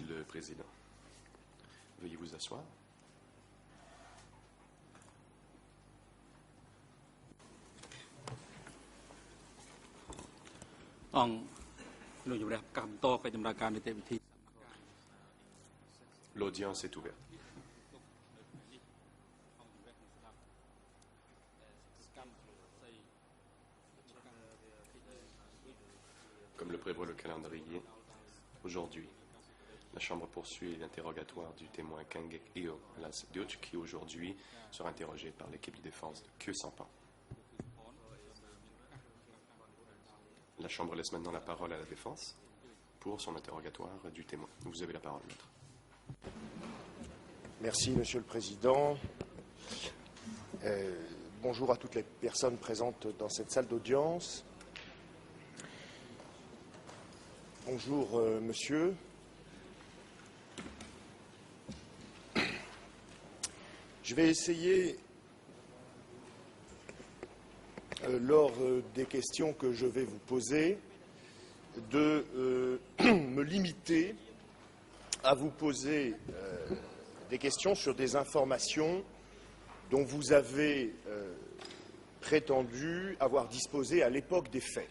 Le président. Veuillez vous asseoir. L'audience est ouverte. Comme le prévoit le calendrier, aujourd'hui, la Chambre poursuit l'interrogatoire du témoin Kangek Eo Lasduch, qui aujourd'hui sera interrogé par l'équipe de défense de Khieu Samphan. La Chambre laisse maintenant la parole à la défense pour son interrogatoire du témoin. Vous avez la parole, maître. Merci, Monsieur le Président. Bonjour à toutes les personnes présentes dans cette salle d'audience. Bonjour, monsieur. Je vais essayer, lors des questions que je vais vous poser, de me limiter à vous poser des questions sur des informations dont vous avez prétendu avoir disposé à l'époque des faits.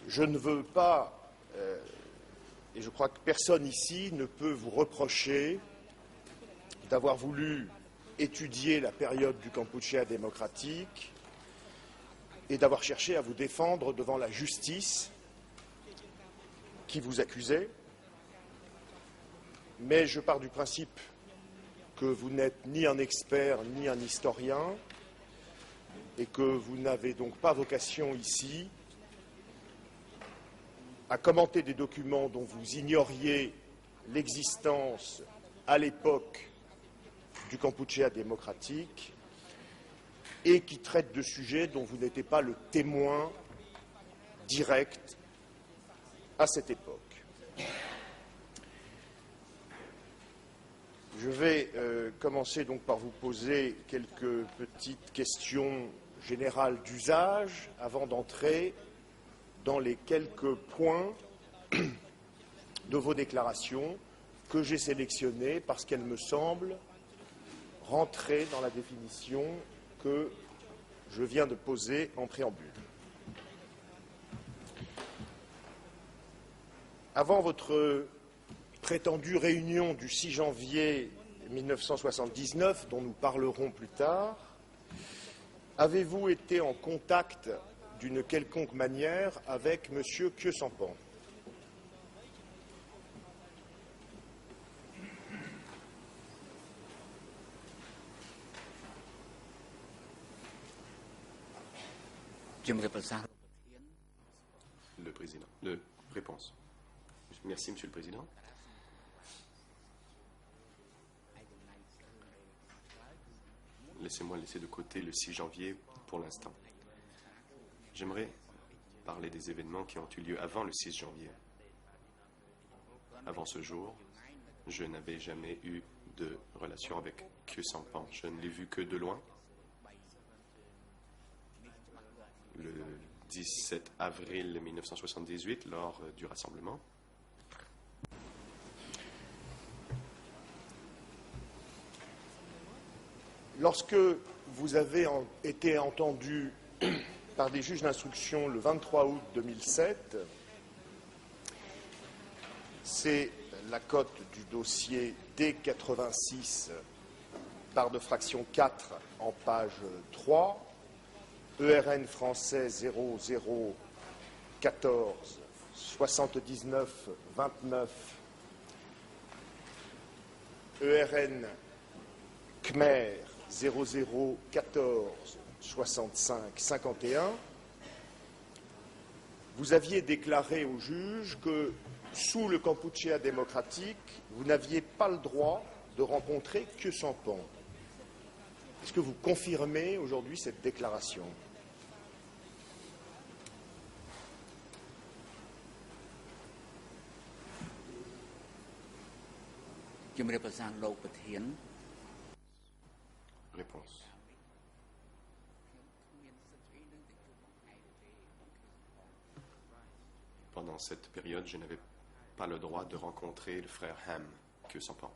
Je ne veux pas, et je crois que personne ici ne peut vous reprocher d'avoir voulu étudier la période du Kampuchea démocratique et d'avoir cherché à vous défendre devant la justice qui vous accusait. Mais je pars du principe que vous n'êtes ni un expert ni un historien et que vous n'avez donc pas vocation ici à commenter des documents dont vous ignoriez l'existence à l'époque du Kampuchea démocratique et qui traitent de sujets dont vous n'étiez pas le témoin direct à cette époque. Je vais commencer donc par vous poser quelques petites questions générales d'usage avant d'entrer dans les quelques points de vos déclarations que j'ai sélectionnées parce qu'elles me semblent rentrer dans la définition que je viens de poser en préambule. Avant votre prétendue réunion du 6 janvier 1979, dont nous parlerons plus tard, avez-vous été en contact d'une quelconque manière avec M. Khieu Samphan? Le président. Réponse. Merci, Monsieur le Président. Laissez-moi laisser de côté le 6 janvier pour l'instant. J'aimerais parler des événements qui ont eu lieu avant le 6 janvier. Avant ce jour, je n'avais jamais eu de relation avec Khieu Samphan. Je ne l'ai vu que de loin. Le 17 avril 1978, lors du rassemblement. Lorsque vous avez été entendu par des juges d'instruction le 23 août 2007, c'est la cote du dossier D86, barre de fraction 4 en page 3, ERN français 0014 79 29, ERN Khmer 0014 65 51, vous aviez déclaré au juge que sous le Kampuchea démocratique, vous n'aviez pas le droit de rencontrer Khieu Samphan. Est-ce que vous confirmez aujourd'hui cette déclaration? Réponse. pendant cette période, je n'avais pas le droit de rencontrer le frère Ham, Kyo Sampan.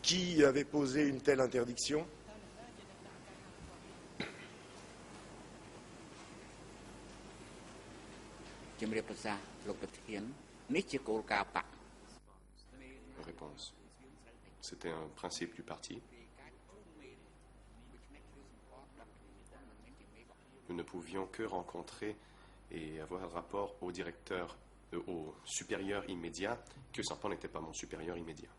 Qui avait posé une telle interdiction? Réponse. C'était un principe du parti. Nous ne pouvions que rencontrer et avoir un rapport au directeur, au supérieur immédiat. Kyo Sampan n'était pas mon supérieur immédiat.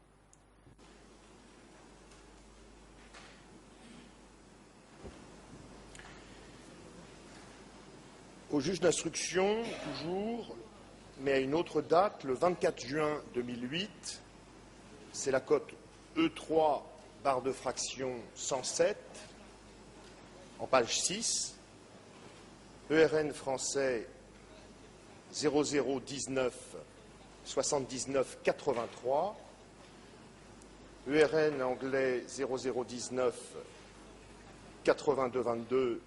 Au juge d'instruction, toujours, mais à une autre date, le 24 juin 2008, c'est la cote E3, barre de fraction 107, en page 6, ERN français 0019 79 83, ERN anglais 0019 82 22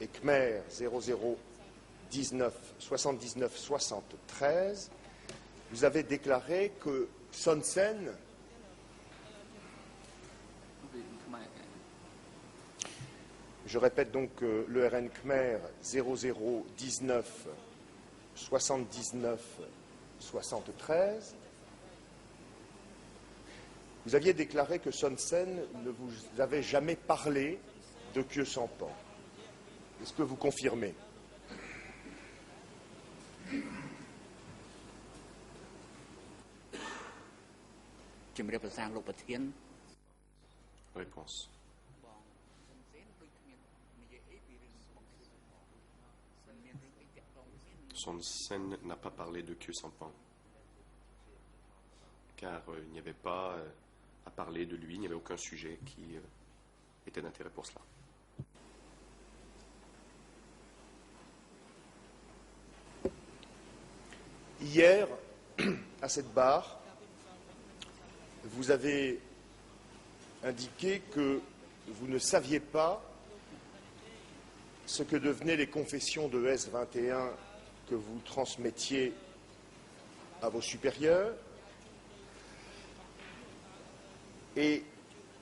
et Khmer 0019 79 73, vous avez déclaré que Son Sen je répète donc l'ERN Khmer 0019 79 73, vous aviez déclaré que Son Sen ne vous avait jamais parlé de Kyo Sampan. Est-ce que vous confirmez? Réponse. Son Sen n'a pas parlé de Kyo Sampan, car il n'y avait pas à parler de lui, il n'y avait aucun sujet qui était d'intérêt pour cela. Hier, à cette barre, vous avez indiqué que vous ne saviez pas ce que devenaient les confessions de S21 que vous transmettiez à vos supérieurs. Et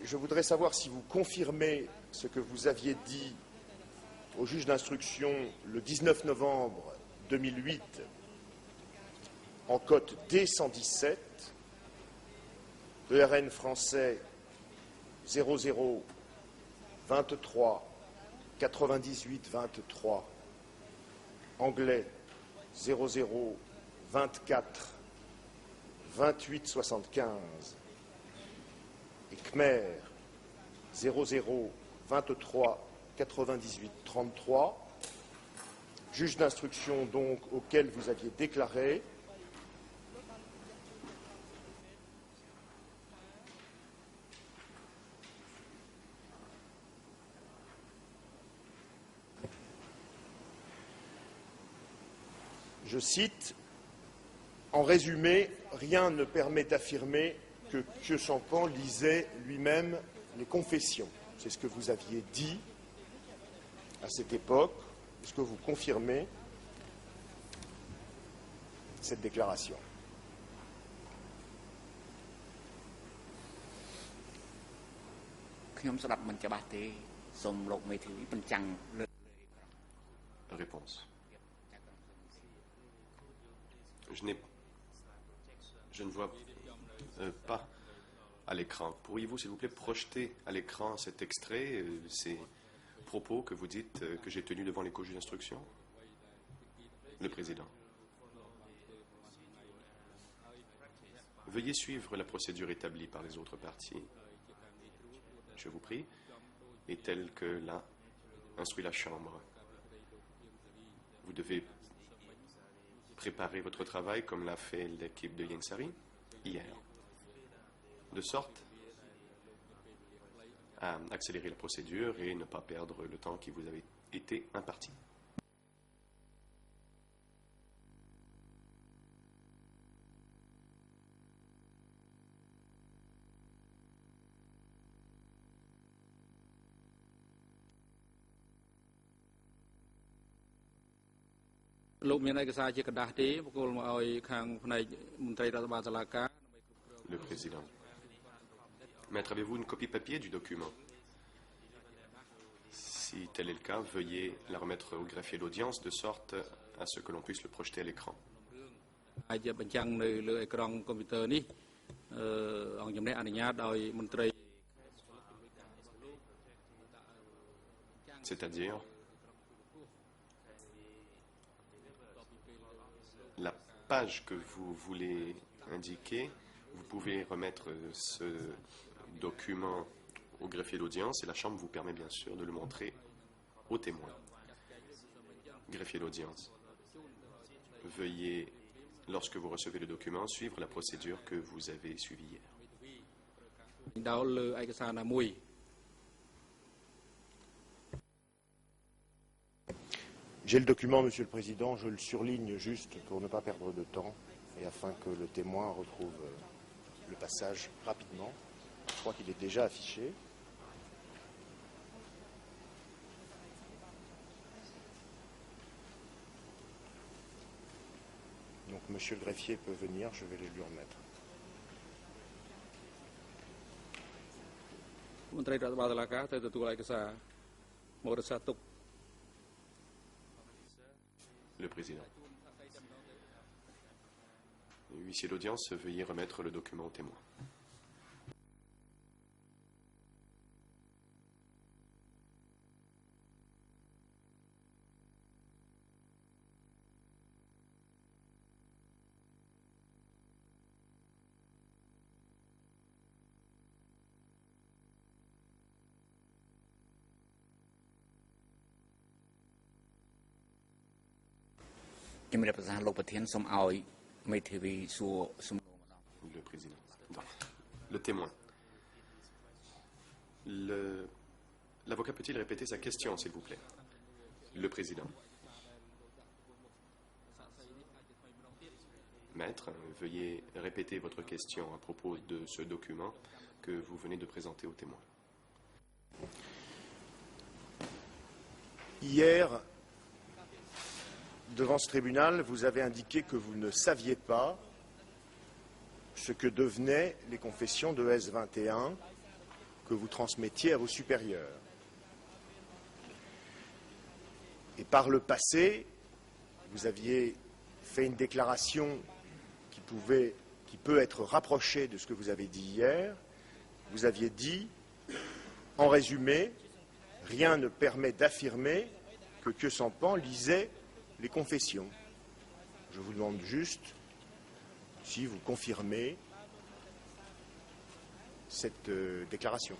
je voudrais savoir si vous confirmez ce que vous aviez dit au juge d'instruction le 19 novembre 2008 en cote D117, ERN français 00 23 98 23, anglais 00 24 28 75 et Khmer 00 23 98 33, juge d'instruction donc auquel vous aviez déclaré je cite, en résumé, rien ne permet d'affirmer que Kyo Sampan lisait lui-même les confessions. C'est ce que vous aviez dit à cette époque. Est-ce que vous confirmez cette déclaration? Réponse. Je ne vois pas à l'écran. Pourriez-vous, s'il vous plaît, projeter à l'écran cet extrait, ces propos que vous dites que j'ai tenus devant les co-juges d'instruction? Le président. Veuillez suivre la procédure établie par les autres parties. Je vous prie, et telle que l'a instruit la Chambre. Vous devez préparer votre travail comme l'a fait l'équipe de Yensari hier, de sorte à accélérer la procédure et ne pas perdre le temps qui vous avait été imparti. Le président. Maître, avez-vous une copie papier du document? Si tel est le cas, veuillez la remettre au greffier d'audience de sorte à ce que l'on puisse le projeter à l'écran. C'est-à-dire la page que vous voulez indiquer, vous pouvez remettre ce document au greffier d'audience et la Chambre vous permet bien sûr de le montrer aux témoins. Greffier d'audience, veuillez, lorsque vous recevez le document, suivre la procédure que vous avez suivie hier. J'ai le document, Monsieur le Président, je le surligne juste pour ne pas perdre de temps et afin que le témoin retrouve le passage rapidement. Je crois qu'il est déjà affiché. Donc Monsieur le greffier peut venir, je vais les lui remettre. Le président. Huissier d'audience, veuillez remettre le document au témoin. Le président. Non. Le témoin. L'avocat peut-il répéter sa question, s'il vous plaît? Le président. Maître, veuillez répéter votre question à propos de ce document que vous venez de présenter au témoin. Hier, devant ce tribunal, vous avez indiqué que vous ne saviez pas ce que devenaient les confessions de S21 que vous transmettiez à vos supérieurs. Et par le passé, vous aviez fait une déclaration qui peut être rapprochée de ce que vous avez dit hier. Vous aviez dit, en résumé, rien ne permet d'affirmer que Sampan lisait les confessions. Je vous demande juste si vous confirmez cette déclaration.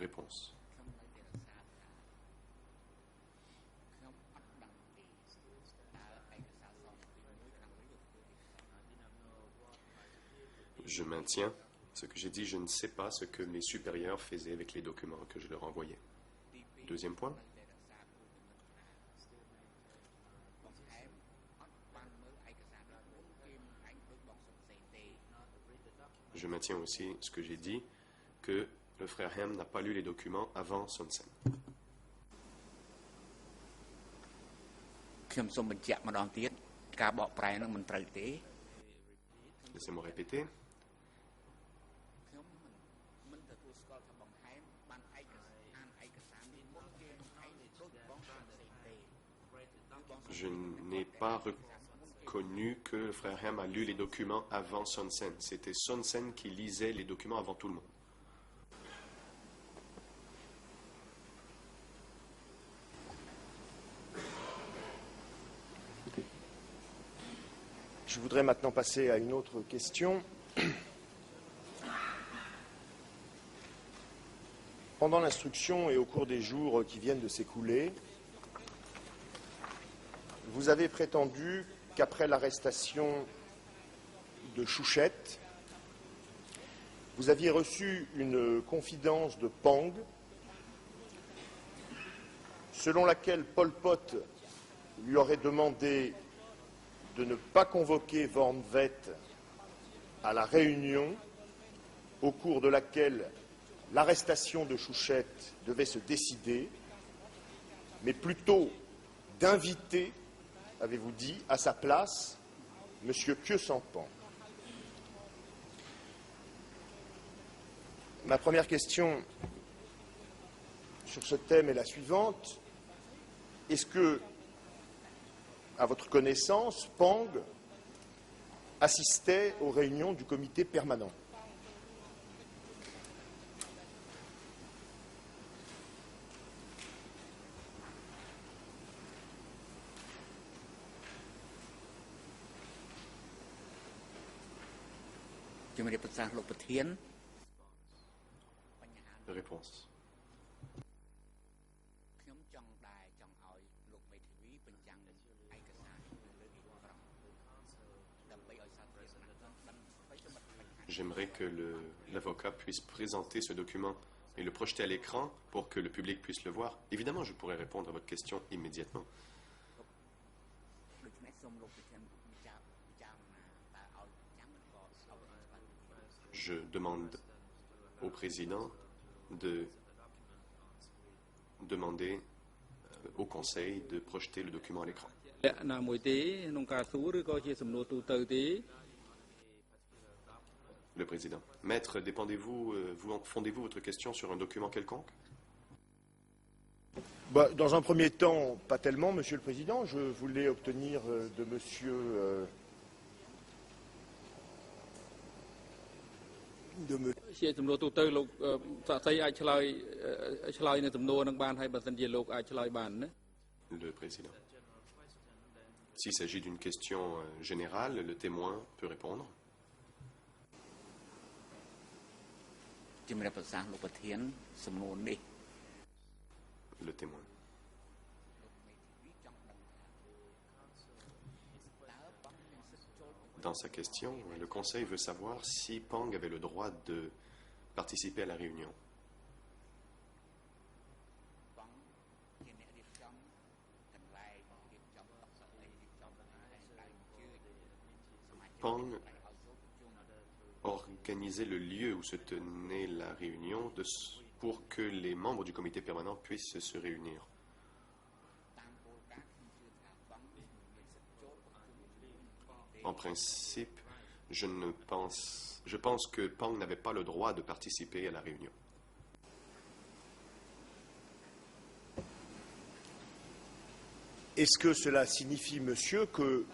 Réponse. Je maintiens ce que j'ai dit. Je ne sais pas ce que mes supérieurs faisaient avec les documents que je leur envoyais. Deuxième point. Je maintiens aussi ce que j'ai dit, que le frère Hem n'a pas lu les documents avant Son Sen. Laissez-moi répéter. Je n'ai pas reconnu que le frère Hem a lu les documents avant Son Sen. C'était Son Sen qui lisait les documents avant tout le monde. Je voudrais maintenant passer à une autre question. Pendant l'instruction et au cours des jours qui viennent de s'écouler, vous avez prétendu qu'après l'arrestation de Chouchette, vous aviez reçu une confidence de Pang selon laquelle Pol Pot lui aurait demandé de ne pas convoquer Van Vet à la réunion au cours de laquelle l'arrestation de Chouchette devait se décider, mais plutôt d'inviter, avez-vous dit, à sa place M. Khieu Samphan. Ma première question sur ce thème est la suivante. Est-ce que, à votre connaissance, Pang assistait aux réunions du comité permanent? Réponse. J'aimerais que l'avocat puisse présenter ce document et le projeter à l'écran pour que le public puisse le voir. Évidemment, je pourrais répondre à votre question immédiatement. Je demande au président de demander au conseil de projeter le document à l'écran. Le président. Maître, fondez-vous votre question sur un document quelconque? Dans un premier temps, pas tellement, Monsieur le Président. Je voulais obtenir de Monsieur... Le président. S'il s'agit d'une question générale, le témoin peut répondre. Le témoin. Dans sa question, le conseil veut savoir si Pang avait le droit de participer à la réunion. Pang organisait le lieu où se tenait la réunion pour que les membres du comité permanent puissent se réunir. En principe, je pense que Pang n'avait pas le droit de participer à la réunion. Est-ce que cela signifie, monsieur, que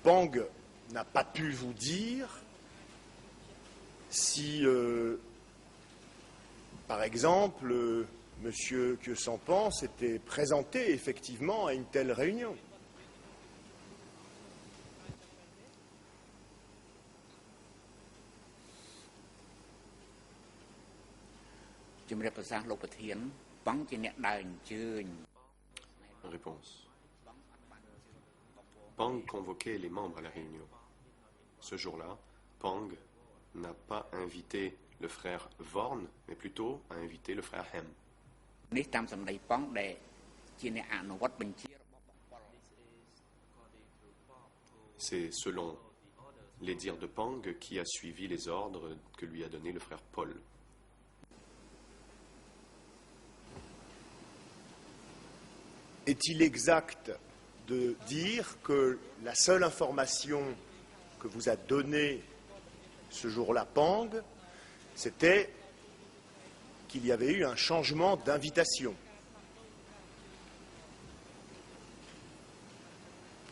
Pang n'a pas pu vous dire si, par exemple, monsieur Khieu Samphan s'était présenté effectivement à une telle réunion? Réponse. Pang convoquait les membres à la réunion. Ce jour-là, Pang n'a pas invité le frère Vorn, mais plutôt a invité le frère Hem. C'est selon les dires de Pang qui a suivi les ordres que lui a donnés le frère Paul. Est-il exact de dire que la seule information que vous a donnée ce jour-là Pang, c'était qu'il y avait eu un changement d'invitation?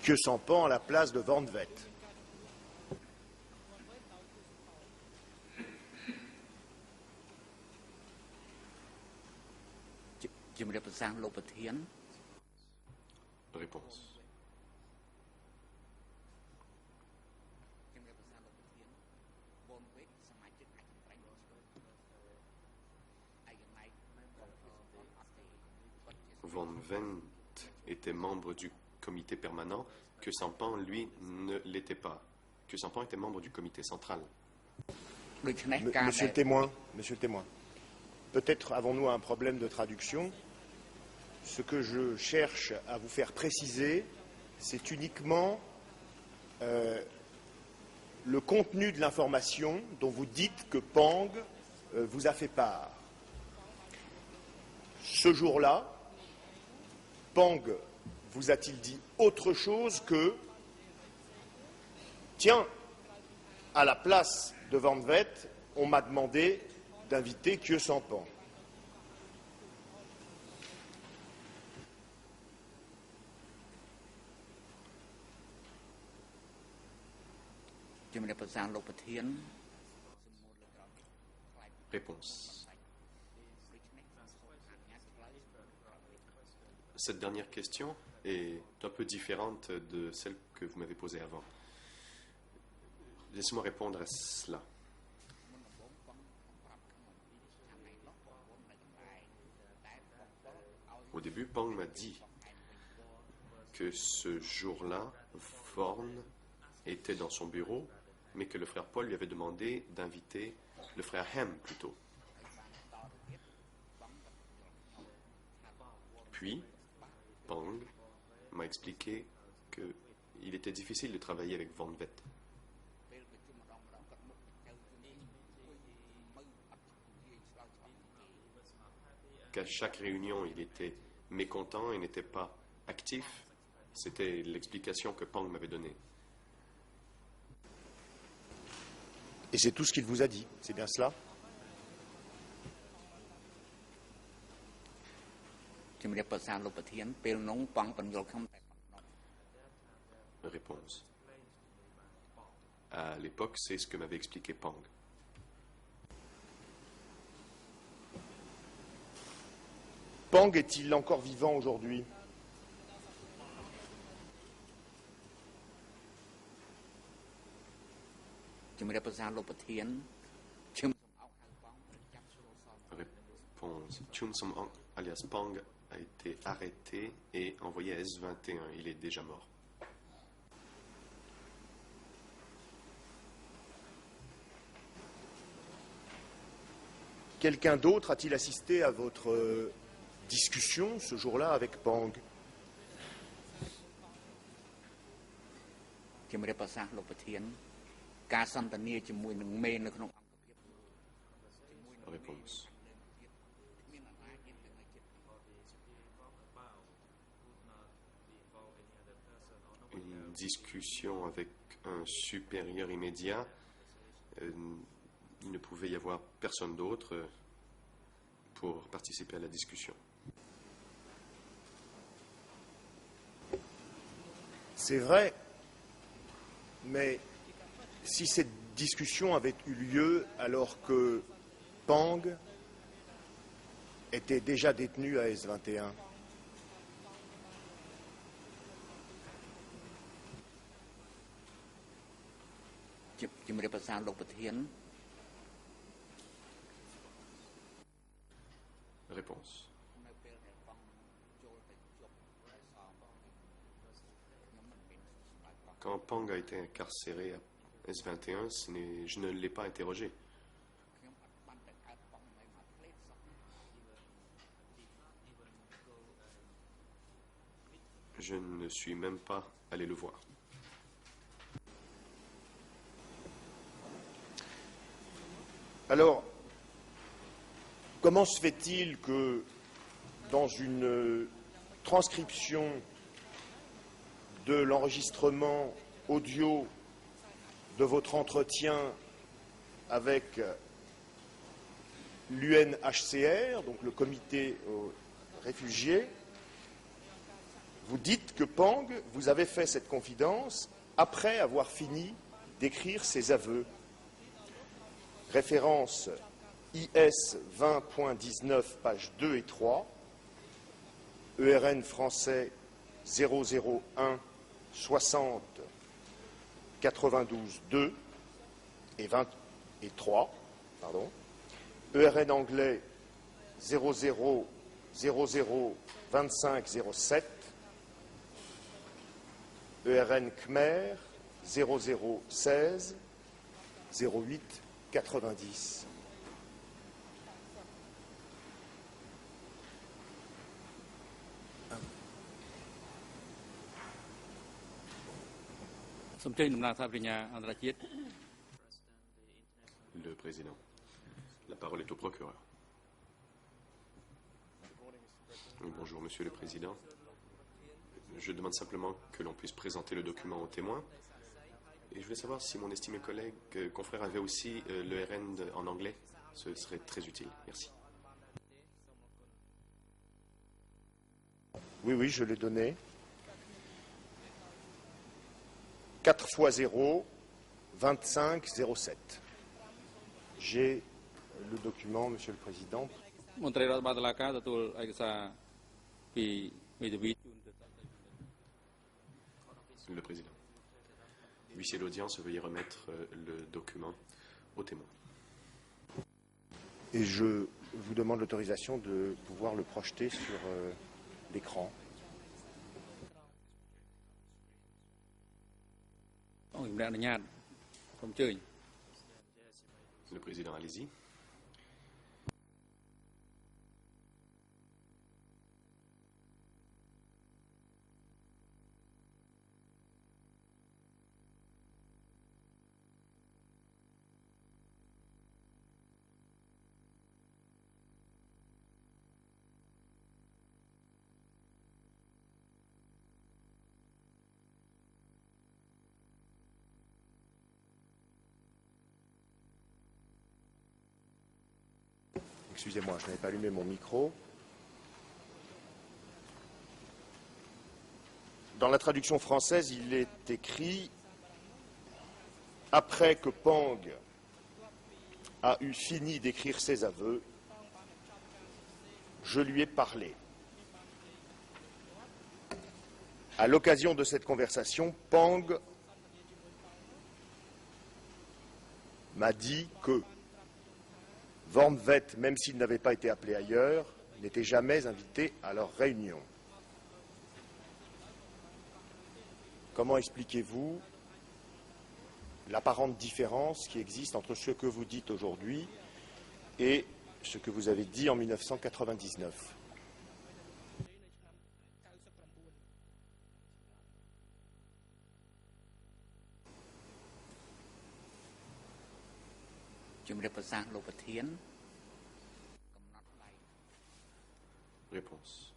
Khieu Samphan à la place de Vorn Vet. Réponse. Von Wendt était membre du comité permanent, Khieu Samphan, lui, ne l'était pas. Khieu Samphan était membre du comité central. Monsieur le témoin, peut-être avons-nous un problème de traduction. Ce que je cherche à vous faire préciser, c'est uniquement le contenu de l'information dont vous dites que Pang vous a fait part. Ce jour-là, Pang vous a-t-il dit autre chose que « Tiens, à la place de Van Vet, on m'a demandé d'inviter Khieu Samphan ». ជំរាបប្រសាលោកប្រធាន Réponse. Cette dernière question est un peu différente de celle que vous m'avez posée avant. Laissez-moi répondre à cela. Au début, Pang m'a dit que ce jour-là, Vorn était dans son bureau, mais que le frère Paul lui avait demandé d'inviter le frère Hem plutôt. Puis, Pang m'a expliqué qu'il était difficile de travailler avec Van Vet. Qu'à chaque réunion, il était mécontent et n'était pas actif. C'était l'explication que Pang m'avait donnée. Et c'est tout ce qu'il vous a dit, c'est bien cela? Réponse. À l'époque, c'est ce que m'avait expliqué Pang. Pang est-il encore vivant aujourd'hui? Réponse. Chum Som-Ang, alias Pang, a été arrêté et envoyé à S21. Il est déjà mort. Quelqu'un d'autre a-t-il assisté à votre discussion ce jour-là avec Pang? Réponse. Une discussion avec un supérieur immédiat, il ne pouvait y avoir personne d'autre pour participer à la discussion. C'est vrai, mais si cette discussion avait eu lieu alors que Pang était déjà détenu à S21, Réponse. Quand Pang a été incarcéré à S21, je ne l'ai pas interrogé. Je ne suis même pas allé le voir. alors, comment se fait-il que dans une transcription de l'enregistrement audio de votre entretien avec l'UNHCR, donc le comité aux réfugiés, vous dites que Pang vous avait fait cette confidence après avoir fini d'écrire ses aveux. Référence IS 20.19, pages 2 et 3, ERN français 001 60 92 2 et 20 et 3, pardon, ERN anglais 00 00 25 07, ERN khmer 00 16 08 90. Président. La parole est au procureur. Bonjour, Monsieur le Président. Je demande simplement que l'on puisse présenter le document aux témoins. Et je voulais savoir si mon estimé collègue, confrère, avait aussi le RN en anglais. Ce serait très utile. Merci. Oui, je l'ai donné. 4 x 0, 25 07. J'ai le document, Monsieur le Président. មន្ត្រីរដ្ឋបាលតុលាការទទួលឯកសារពីមេធាវី Le Président. Huissier d'audience, veuillez remettre le document aux témoins. Et je vous demande l'autorisation de pouvoir le projeter sur l'écran. អង្គជំនះអនុញ្ញាតសូមអញ្ជើញ Le Président, allez-y. Excusez-moi, je n'avais pas allumé mon micro. Dans la traduction française, il est écrit « Après que Pang a eu fini d'écrire ses aveux, je lui ai parlé. À l'occasion de cette conversation, Pang m'a dit que Wormvet, même s'il n'avait pas été appelé ailleurs, n'était jamais invité à leur réunion. Comment expliquez-vous l'apparente différence qui existe entre ce que vous dites aujourd'hui et ce que vous avez dit en 1999 ? Réponse.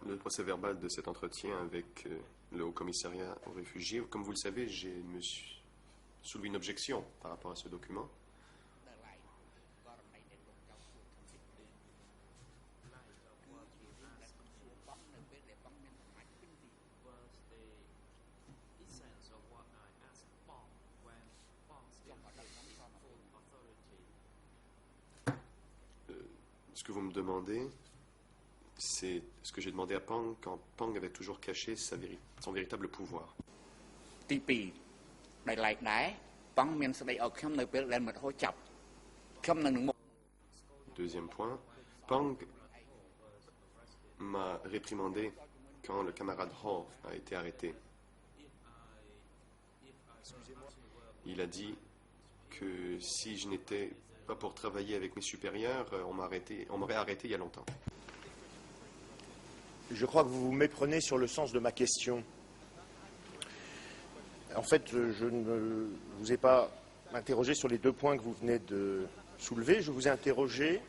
Le procès-verbal de cet entretien avec le Haut-Commissariat aux réfugiés. Comme vous le savez, j'ai soulevé une objection par rapport à ce document. Ce que vous me demandez, c'est ce que j'ai demandé à Pang quand Pang avait toujours caché son véritable pouvoir. Deuxième point, Pang m'a réprimandé quand le camarade Hall a été arrêté. Il a dit que si je n'étais pas pour travailler avec mes supérieurs, on m'aurait arrêté il y a longtemps. Je crois que vous vous méprenez sur le sens de ma question. En fait, je ne vous ai pas interrogé sur les 2 points que vous venez de soulever. Je vous ai interrogé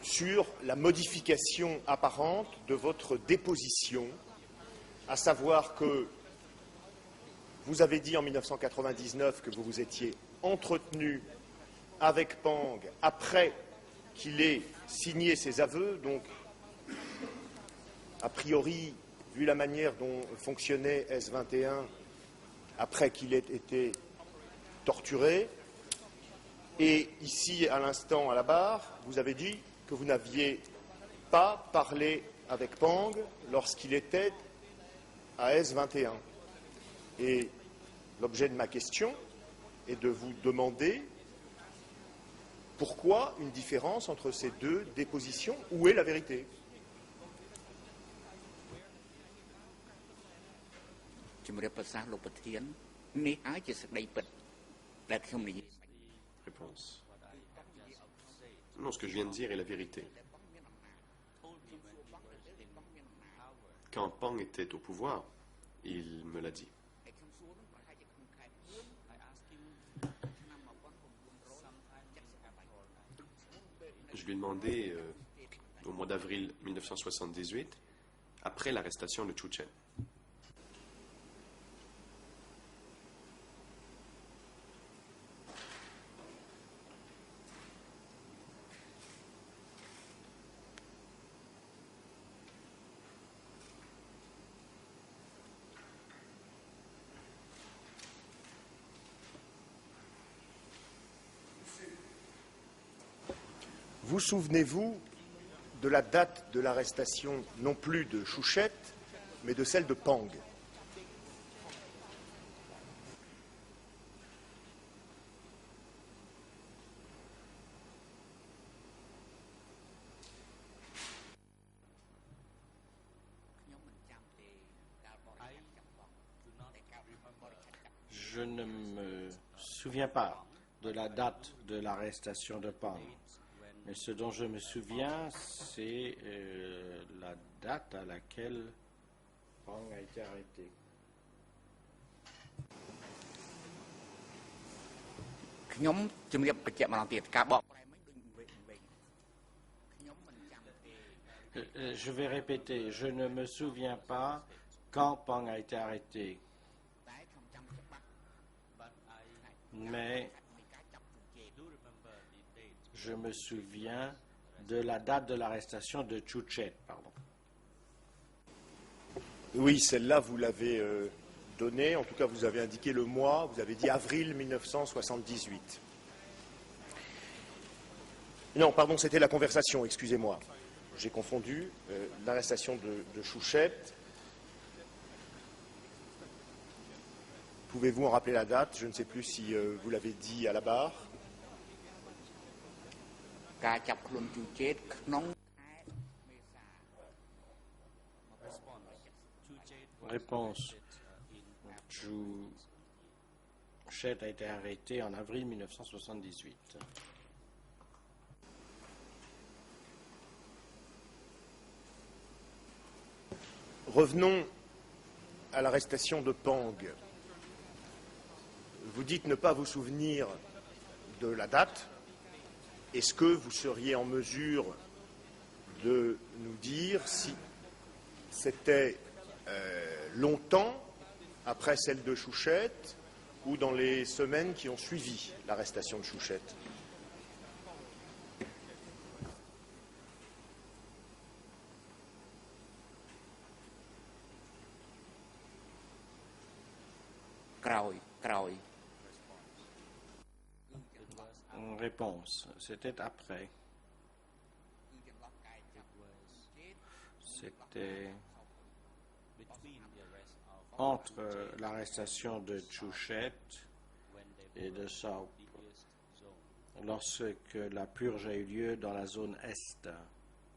sur la modification apparente de votre déposition, à savoir que vous avez dit en 1999 que vous vous étiez entretenu avec Pang après qu'il ait signé ses aveux, donc a priori, vu la manière dont fonctionnait S21 après qu'il ait été torturé, et ici, à l'instant, à la barre, vous avez dit que vous n'aviez pas parlé avec Pang lorsqu'il était à S21. Et l'objet de ma question est de vous demander pourquoi une différence entre ces 2 dépositions. Où est la vérité ? Réponse. Non, ce que je viens de dire est la vérité. Quand Pang était au pouvoir, il me l'a dit. Je lui ai demandé au mois d'avril 1978, après l'arrestation de Chu Chen. Vous souvenez-vous de la date de l'arrestation, non plus de Chouchette, mais de celle de Pang? Je ne me souviens pas de la date de l'arrestation de Pang. Mais ce dont je me souviens, c'est la date à laquelle Pang a été arrêté. ខ្ញុំជំរាបបញ្ជាក់ម្ដងទៀតការបកប្រែមិញដូចវិញខ្ញុំមិនចាំទេ Je vais répéter, je ne me souviens pas quand Pang a été arrêté. តែខ្ញុំចាំច្បាស់ Mais មានការចាប់ទូជេ je me souviens de la date de l'arrestation de Chouchet, pardon. Oui, celle-là, vous l'avez donnée. En tout cas, vous avez indiqué le mois. Vous avez dit avril 1978. Non, pardon, c'était la conversation, excusez-moi. J'ai confondu. L'arrestation de Chouchette. Pouvez-vous en rappeler la date? Je ne sais plus si vous l'avez dit à la barre. ការចាប់ខ្លួនទូជេក្នុងខែមេសា Réponse. Chouchet a été arrêté en avril 1978. Revenons à l'arrestation de Pang. Vous dites ne pas vous souvenir de la date. Est-ce que vous seriez en mesure de nous dire si c'était longtemps après celle de Chouchette ou dans les semaines qui ont suivi l'arrestation de Chouchette?ក្រោយ Réponse. C'était après. គឺចន្លោះកាយចាប់ទូជេ C'était entre l'arrestation de Chouchet et de Saup lorsque la purge a eu lieu dans la zone Est.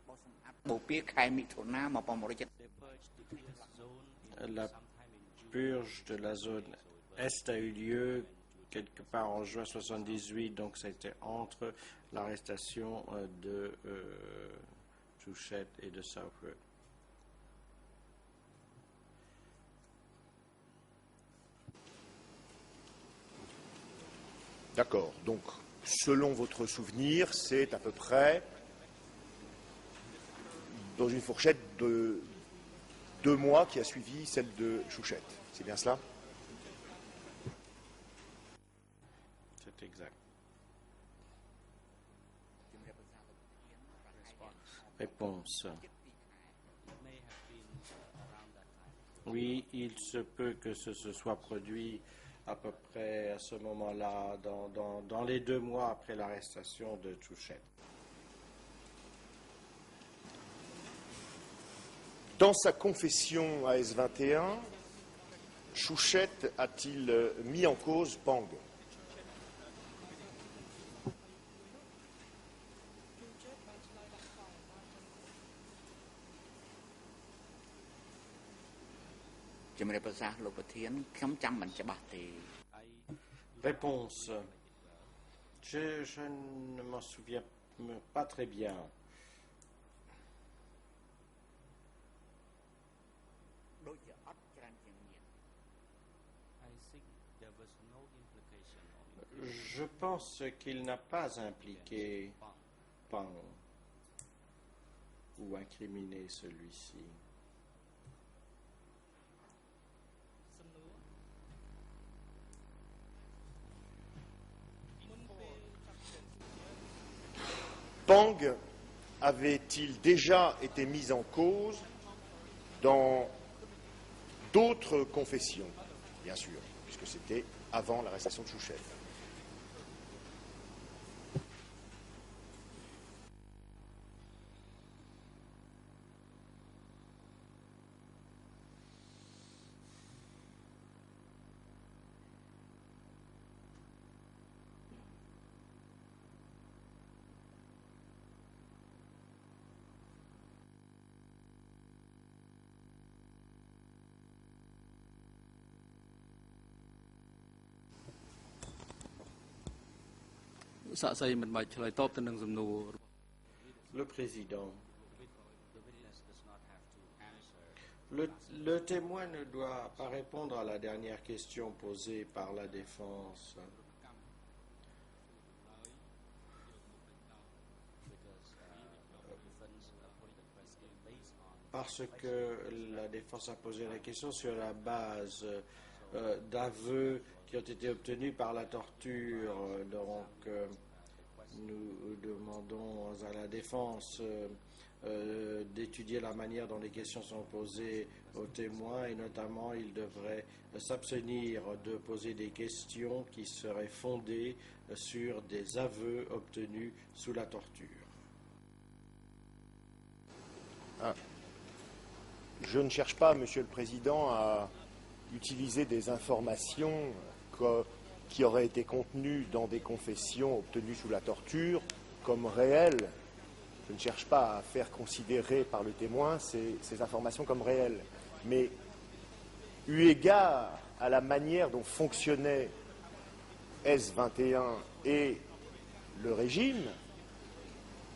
បោះសម្អាតបូព៌ាខែមិថុនា1970 La purge de la zone Est a eu lieu quelque part en juin 78, donc c'était entre l'arrestation de Chouchet et de Southwood. D'accord. Donc, selon votre souvenir, c'est à peu près dans une fourchette de 2 mois qui a suivi celle de Chouchette. C'est bien cela? C'est exact. Réponse. Oui, il se peut que ce se soit produit à peu près à ce moment-là, dans les 2 mois après l'arrestation de Chouchet. Dans sa confession à S21, Chouchette a-t-il mis en cause Pang? Réponse. Je ne m'en souviens pas très bien. Je pense qu'il n'a pas impliqué Pang ou incriminé celui-ci. Pang avait-il déjà été mis en cause dans d'autres confessions, bien sûr, puisque c'était avant l'arrestation de Chouchet. Le président. Le témoin ne doit pas répondre à la dernière question posée par la défense. Parce que la défense a posé la question sur la base d'aveux qui ont été obtenus par la torture. Donc, nous demandons à la défense d'étudier la manière dont les questions sont posées aux témoins et notamment il devrait s'abstenir de poser des questions qui seraient fondées sur des aveux obtenus sous la torture. Je ne cherche pas, Monsieur le Président, à utiliser des informations qui auraient été contenues dans des confessions obtenues sous la torture comme réelles. Je ne cherche pas à faire considérer par le témoin ces informations comme réelles. Mais eu égard à la manière dont fonctionnait S21 et le régime,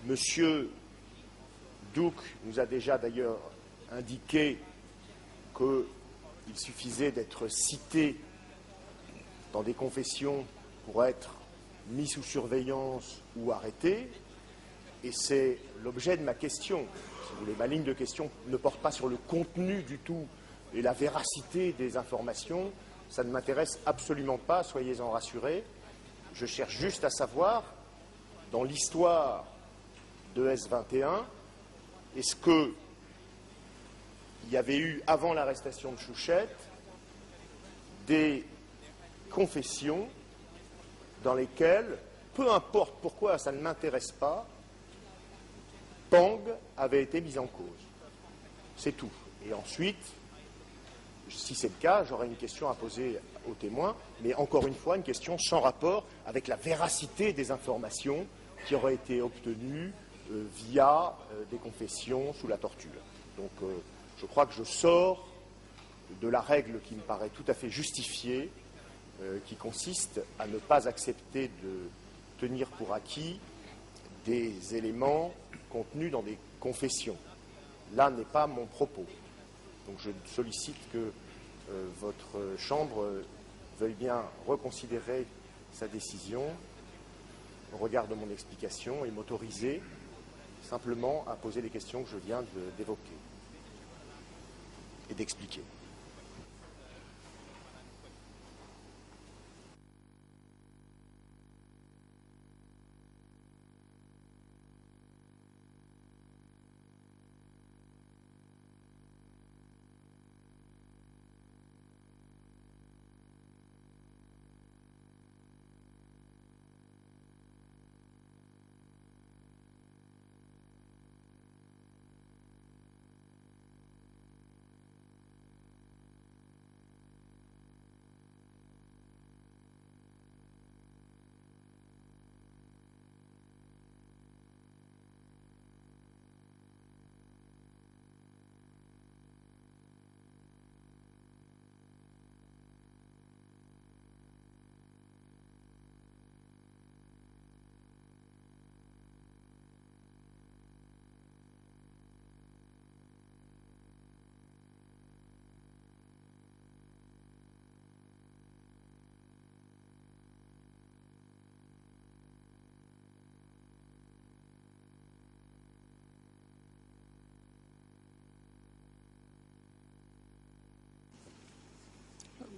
Monsieur Duc nous a déjà d'ailleurs indiqué qu'il suffisait d'être cité dans des confessions pour être mis sous surveillance ou arrêté. Et c'est l'objet de ma question. Si vous voulez, ma ligne de question ne porte pas sur le contenu du tout et la véracité des informations. Ça ne m'intéresse absolument pas, soyez-en rassurés. Je cherche juste à savoir, dans l'histoire de S21, est-ce qu'il y avait eu, avant l'arrestation de Chouchette, des confessions dans lesquelles, peu importe pourquoi, ça ne m'intéresse pas, Pang avait été mis en cause. C'est tout. Et ensuite, si c'est le cas, j'aurai une question à poser aux témoins, mais encore une fois, une question sans rapport avec la véracité des informations qui auraient été obtenues via des confessions sous la torture. Donc, je crois que je sors de la règle qui me paraît tout à fait justifiée, qui consiste à ne pas accepter de tenir pour acquis des éléments contenus dans des confessions. Là n'est pas mon propos. Donc je sollicite que votre Chambre veuille bien reconsidérer sa décision au regard de mon explication et m'autoriser simplement à poser les questions que je viens d'évoquer et d'expliquer.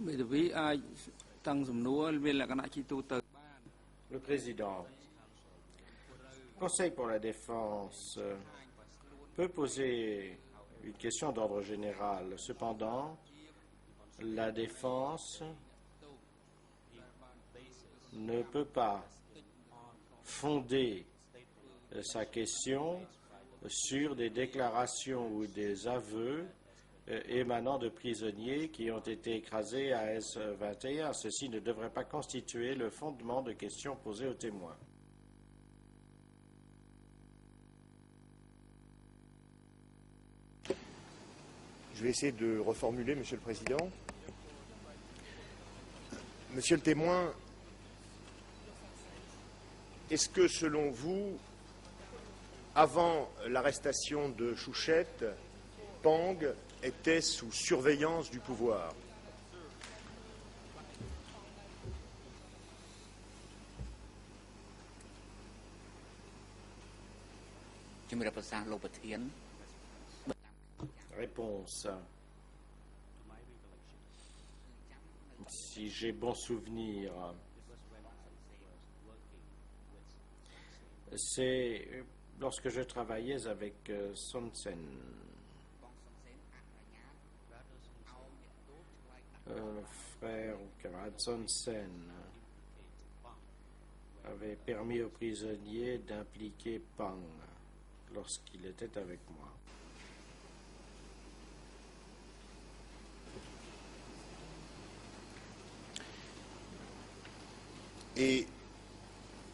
មេធាវីអាចតាំងសំណួរមានលក្ខណៈជាទូទៅ Le président, le Conseil pour la défense peut poser une question d'ordre général. Cependant, la défense ne peut pas fonder sa question sur des déclarations ou des aveux émanant de prisonniers qui ont été écrasés à S-21. Ceci ne devrait pas constituer le fondement de questions posées aux témoins. Je vais essayer de reformuler, Monsieur le Président. Monsieur le témoin, est-ce que, selon vous, avant l'arrestation de Chouchette, Pang était sous surveillance du pouvoir? Réponse. Si j'ai bon souvenir, c'est lorsque je travaillais avec Son Sen. Frère ou camarade Son Sen avait permis aux prisonniers d'impliquer Pang lorsqu'il était avec moi. Et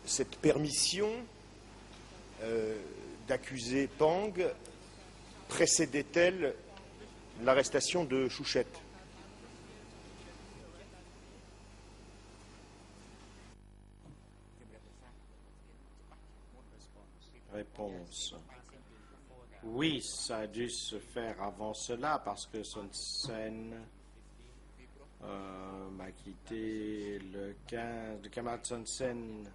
cette permission d'accuser Pang précédait-elle l'arrestation de Chouchette? Réponse. Oui, ça a dû se faire avant cela parce que Son Sen m'a quitté le 15. Le camarade Son Sen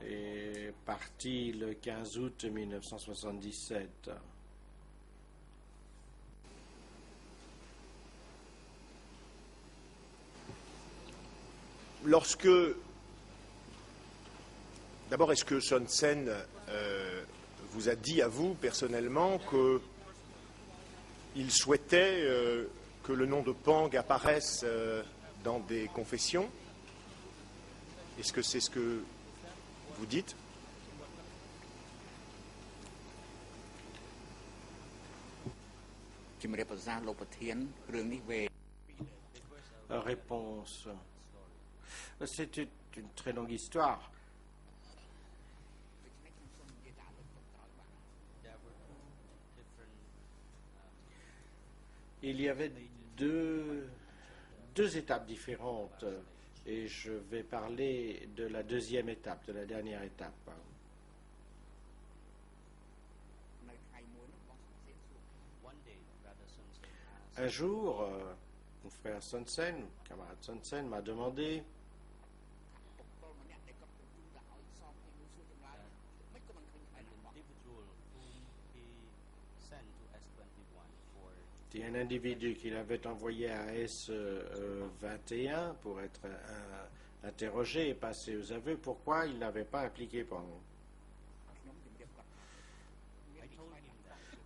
est parti le 15 août 1977. D'abord, est-ce que Son Sen vous a dit à vous, personnellement, qu'il souhaitait que le nom de Pang apparaisse dans des confessions? Est-ce que c'est ce que vous dites? Réponse. C'est une très longue histoire. Il y avait deux étapes différentes et je vais parler de la deuxième étape, de la dernière étape. Un jour, mon frère Son Sen, camarade Son Sen, m'a demandé il y a un individu qu'il avait envoyé à S-21 pour être interrogé et passé aux aveux. Pourquoi il n'avait pas impliqué Pang?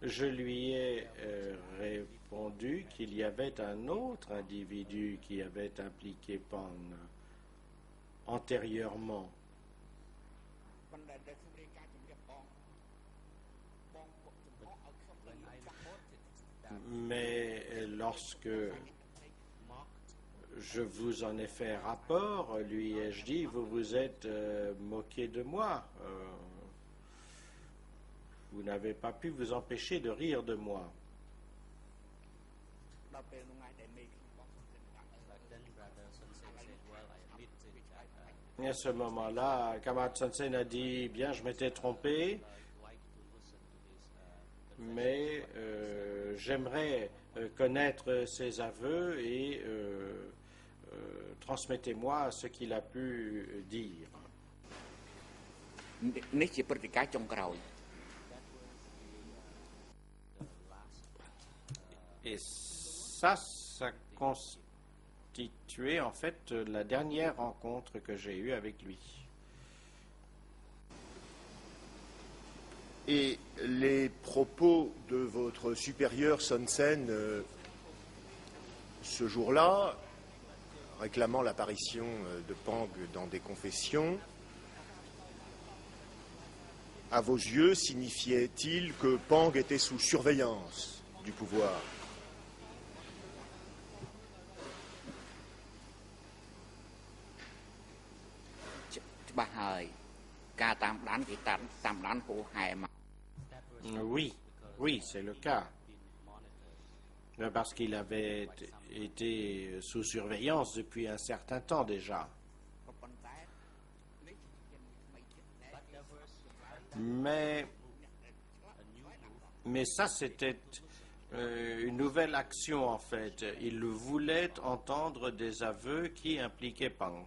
Je lui ai répondu qu'il y avait un autre individu qui avait impliqué Pang antérieurement. Mais lorsque je vous en ai fait rapport, lui ai-je dit, vous vous êtes moqué de moi. Vous n'avez pas pu vous empêcher de rire de moi. Et à ce moment-là, camarade Son Sen a dit, bien, je m'étais trompé, mais j'aimerais connaître ses aveux et transmettez-moi ce qu'il a pu dire. Et ça constitué en fait la dernière rencontre que j'ai eue avec lui. Et les propos de votre supérieur Son Sen ce jour-là, réclamant l'apparition de Pang dans des confessions, à vos yeux, signifiait-il que Pang était sous surveillance du pouvoir? Oui, oui, c'est le cas. Parce qu'il avait été sous surveillance depuis un certain temps déjà. Mais ça, c'était une nouvelle action, en fait. Il voulait entendre des aveux qui impliquaient Pang.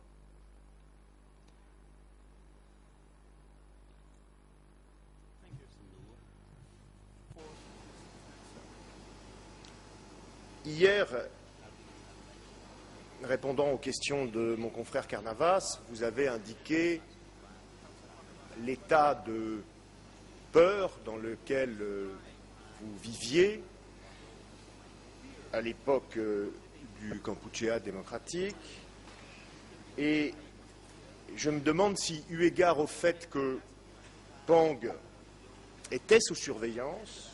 Hier, répondant aux questions de mon confrère Carnavas, vous avez indiqué l'état de peur dans lequel vous viviez à l'époque du Kampuchea démocratique. Et je me demande si, eu égard au fait que Pang était sous surveillance,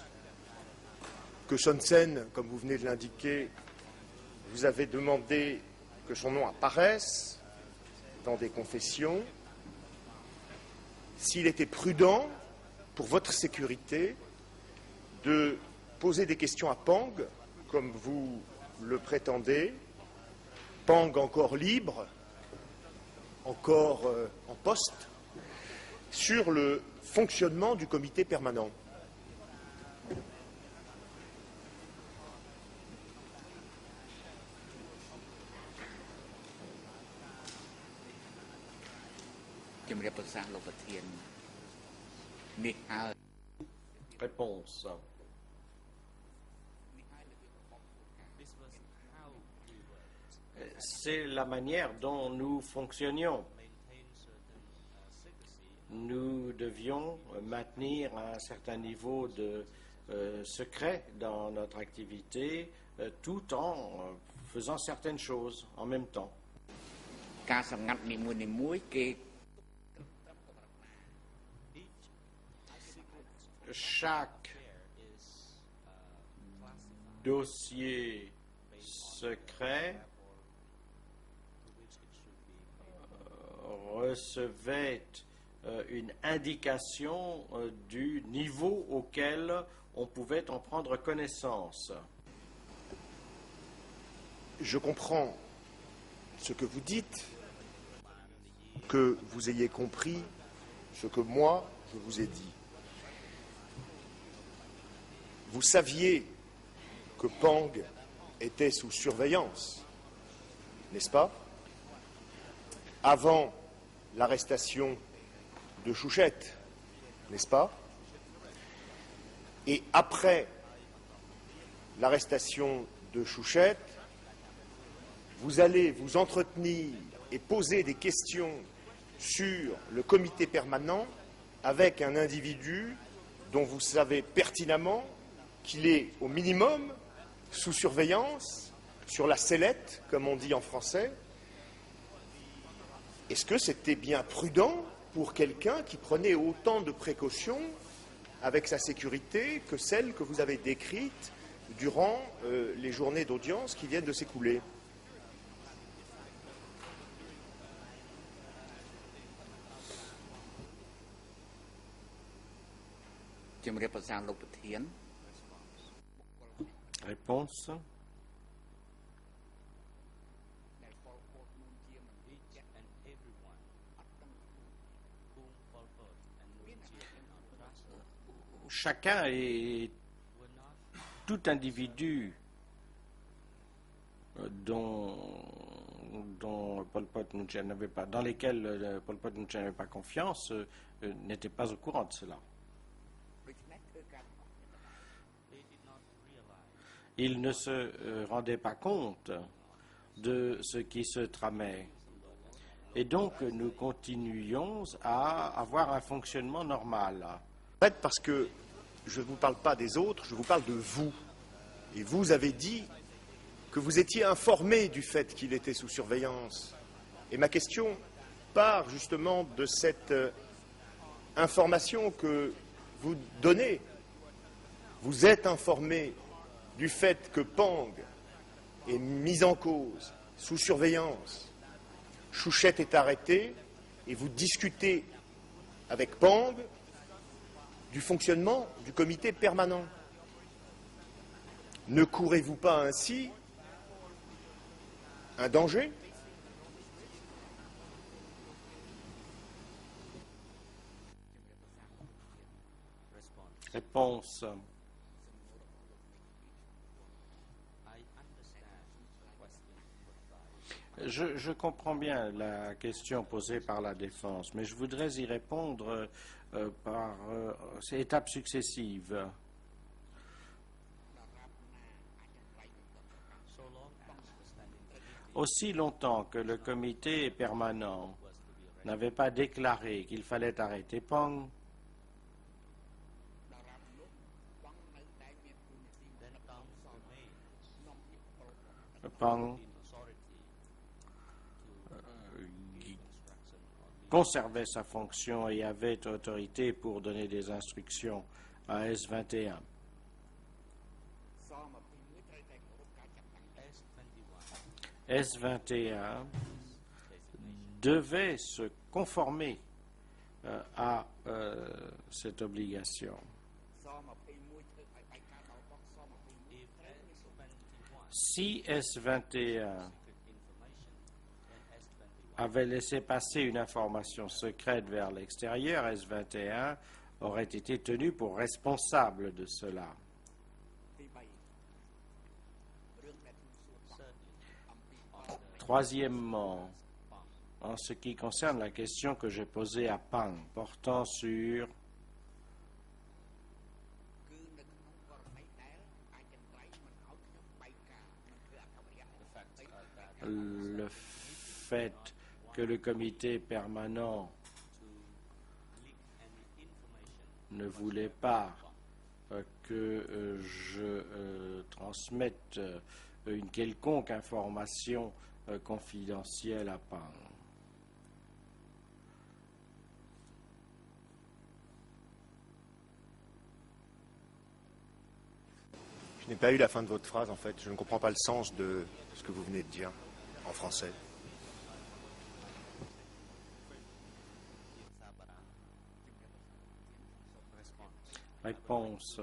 que Son Sen, comme vous venez de l'indiquer, vous avez demandé que son nom apparaisse dans des confessions, s'il était prudent, pour votre sécurité, de poser des questions à Pang, comme vous le prétendez, Pang encore libre, encore en poste, sur le fonctionnement du comité permanent. Réponse. C'est la manière dont nous fonctionnions. Nous devions maintenir un certain niveau de secret dans notre activité tout en faisant certaines choses en même temps. Chaque dossier secret recevait une indication du niveau auquel on pouvait en prendre connaissance. Je comprends ce que vous dites, que vous ayez compris ce que moi je vous ai dit. Vous saviez que Pang était sous surveillance, n'est-ce pas? Avant l'arrestation de Chouchette, n'est-ce pas? Et après l'arrestation de Chouchette, vous allez vous entretenir et poser des questions sur le comité permanent avec un individu dont vous savez pertinemment qu'il est au minimum sous surveillance, sur la sellette, comme on dit en français. Est-ce que c'était bien prudent pour quelqu'un qui prenait autant de précautions avec sa sécurité que celle que vous avez décrite durant les journées d'audience qui viennent de s'écouler? Réponse. Chacun et tout individu dont Pol Pot n'avait pas, dans lesquels Pol Pot n'avait pas confiance, n'était pas au courant de cela. Il ne se rendait pas compte de ce qui se tramait. Et donc, nous continuions à avoir un fonctionnement normal. Parce que je ne vous parle pas des autres, je vous parle de vous. Et vous avez dit que vous étiez informé du fait qu'il était sous surveillance. Et ma question part justement de cette information que vous donnez. Vous êtes informé du fait que Pang est mis en cause, sous surveillance. Chouchette est arrêté et vous discutez avec Pang du fonctionnement du comité permanent. Ne courez-vous pas ainsi un danger? Réponse. Je comprends bien la question posée par la défense, mais je voudrais y répondre par étapes successives. Aussi longtemps que le comité permanent n'avait pas déclaré qu'il fallait arrêter Pang, Pang conservait sa fonction et avait autorité pour donner des instructions à S21. S21 devait se conformer à cette obligation. Si S21 avait laissé passer une information secrète vers l'extérieur, S21 aurait été tenu pour responsable de cela. Troisièmement, en ce qui concerne la question que j'ai posée à Pang, portant sur le fait que le comité permanent ne voulait pas que je transmette une quelconque information confidentielle à Pang. Je n'ai pas eu la fin de votre phrase, en fait. Je ne comprends pas le sens de ce que vous venez de dire en français. Réponse.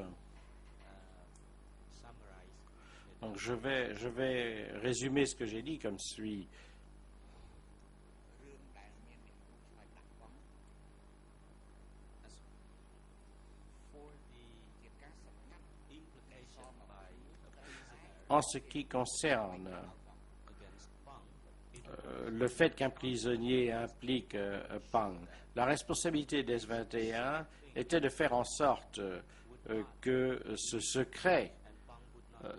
Donc je vais résumer ce que j'ai dit comme suit. En ce qui concerne le fait qu'un prisonnier implique Pang, la responsabilité des S21 était de faire en sorte que ce secret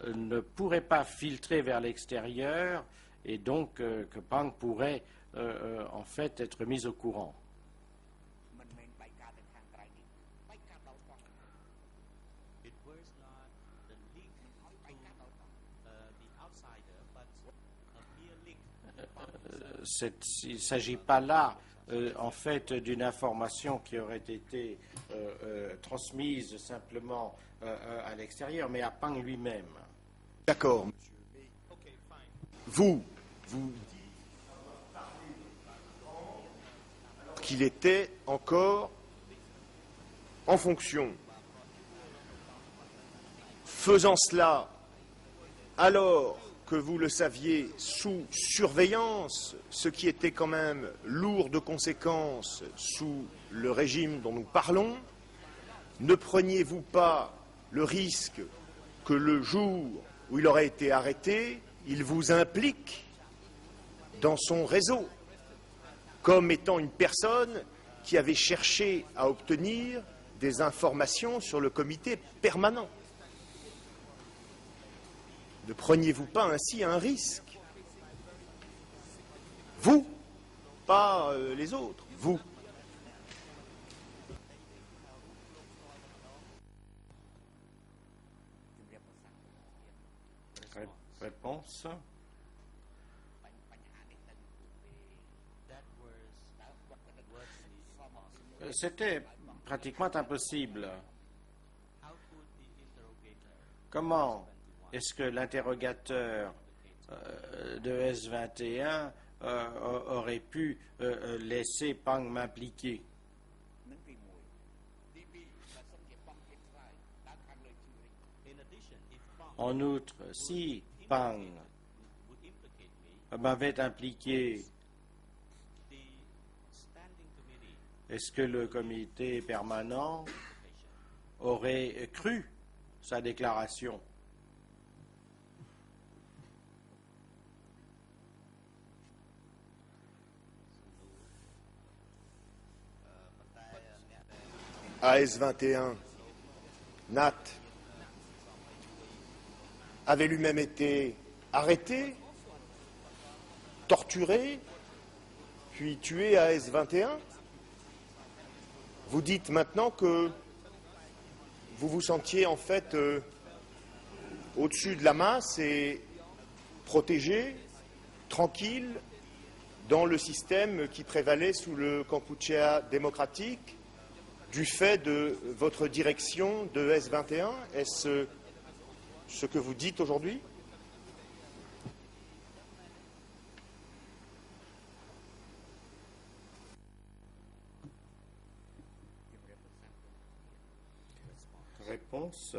ne pourrait pas filtrer vers l'extérieur et donc que Pang pourrait en fait être mis au courant. Il ne s'agit pas là, en fait, d'une information qui aurait été transmise simplement à l'extérieur, mais à Pang lui-même. D'accord. Vous qu'il était encore en fonction. Faisant cela, alors que vous le saviez, sous surveillance, ce qui était quand même lourd de conséquences sous le régime dont nous parlons, ne preniez-vous pas le risque que le jour où il aurait été arrêté, il vous implique dans son réseau, comme étant une personne qui avait cherché à obtenir des informations sur le comité permanent? Ne preniez-vous pas ainsi un risque? Vous, pas les autres, vous. Réponse. C'était pratiquement impossible. Comment est-ce que l'interrogateur de S21 aurait pu laisser Pang m'impliquer? នឹងទី1ទី2បើសិនជាបង់ភាពស្រាយដើរខាងលើជីវិត En outre, si Pang m'avait impliqué, est-ce que le comité permanent aurait cru sa déclaration? AS21, Nat, avait lui-même été arrêté, torturé, puis tué à AS21. Vous dites maintenant que vous vous sentiez en fait au-dessus de la masse et protégé, tranquille, dans le système qui prévalait sous le Kampuchea démocratique, du fait de votre direction de S21. Est-ce ce que vous dites aujourd'hui? Réponse.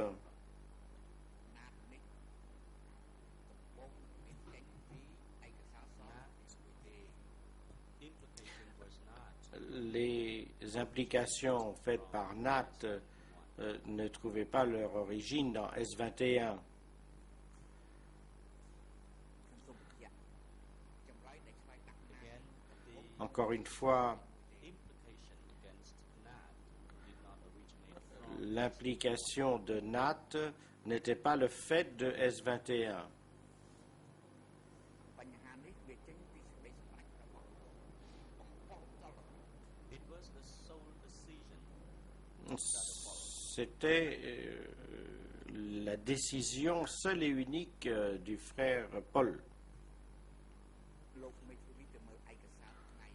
Les implications faites par Nat ne trouvaient pas leur origine dans S21. Encore une fois, l'implication de Nat n'était pas le fait de S21. បញ្ហានេះវាចេញពីសេចក្តីសម្រេចរបស់បងប្អូនតល C'était la décision seule et unique du frère Paul. លោកមេធាវីទៅមើលឯកសារថ្ងៃ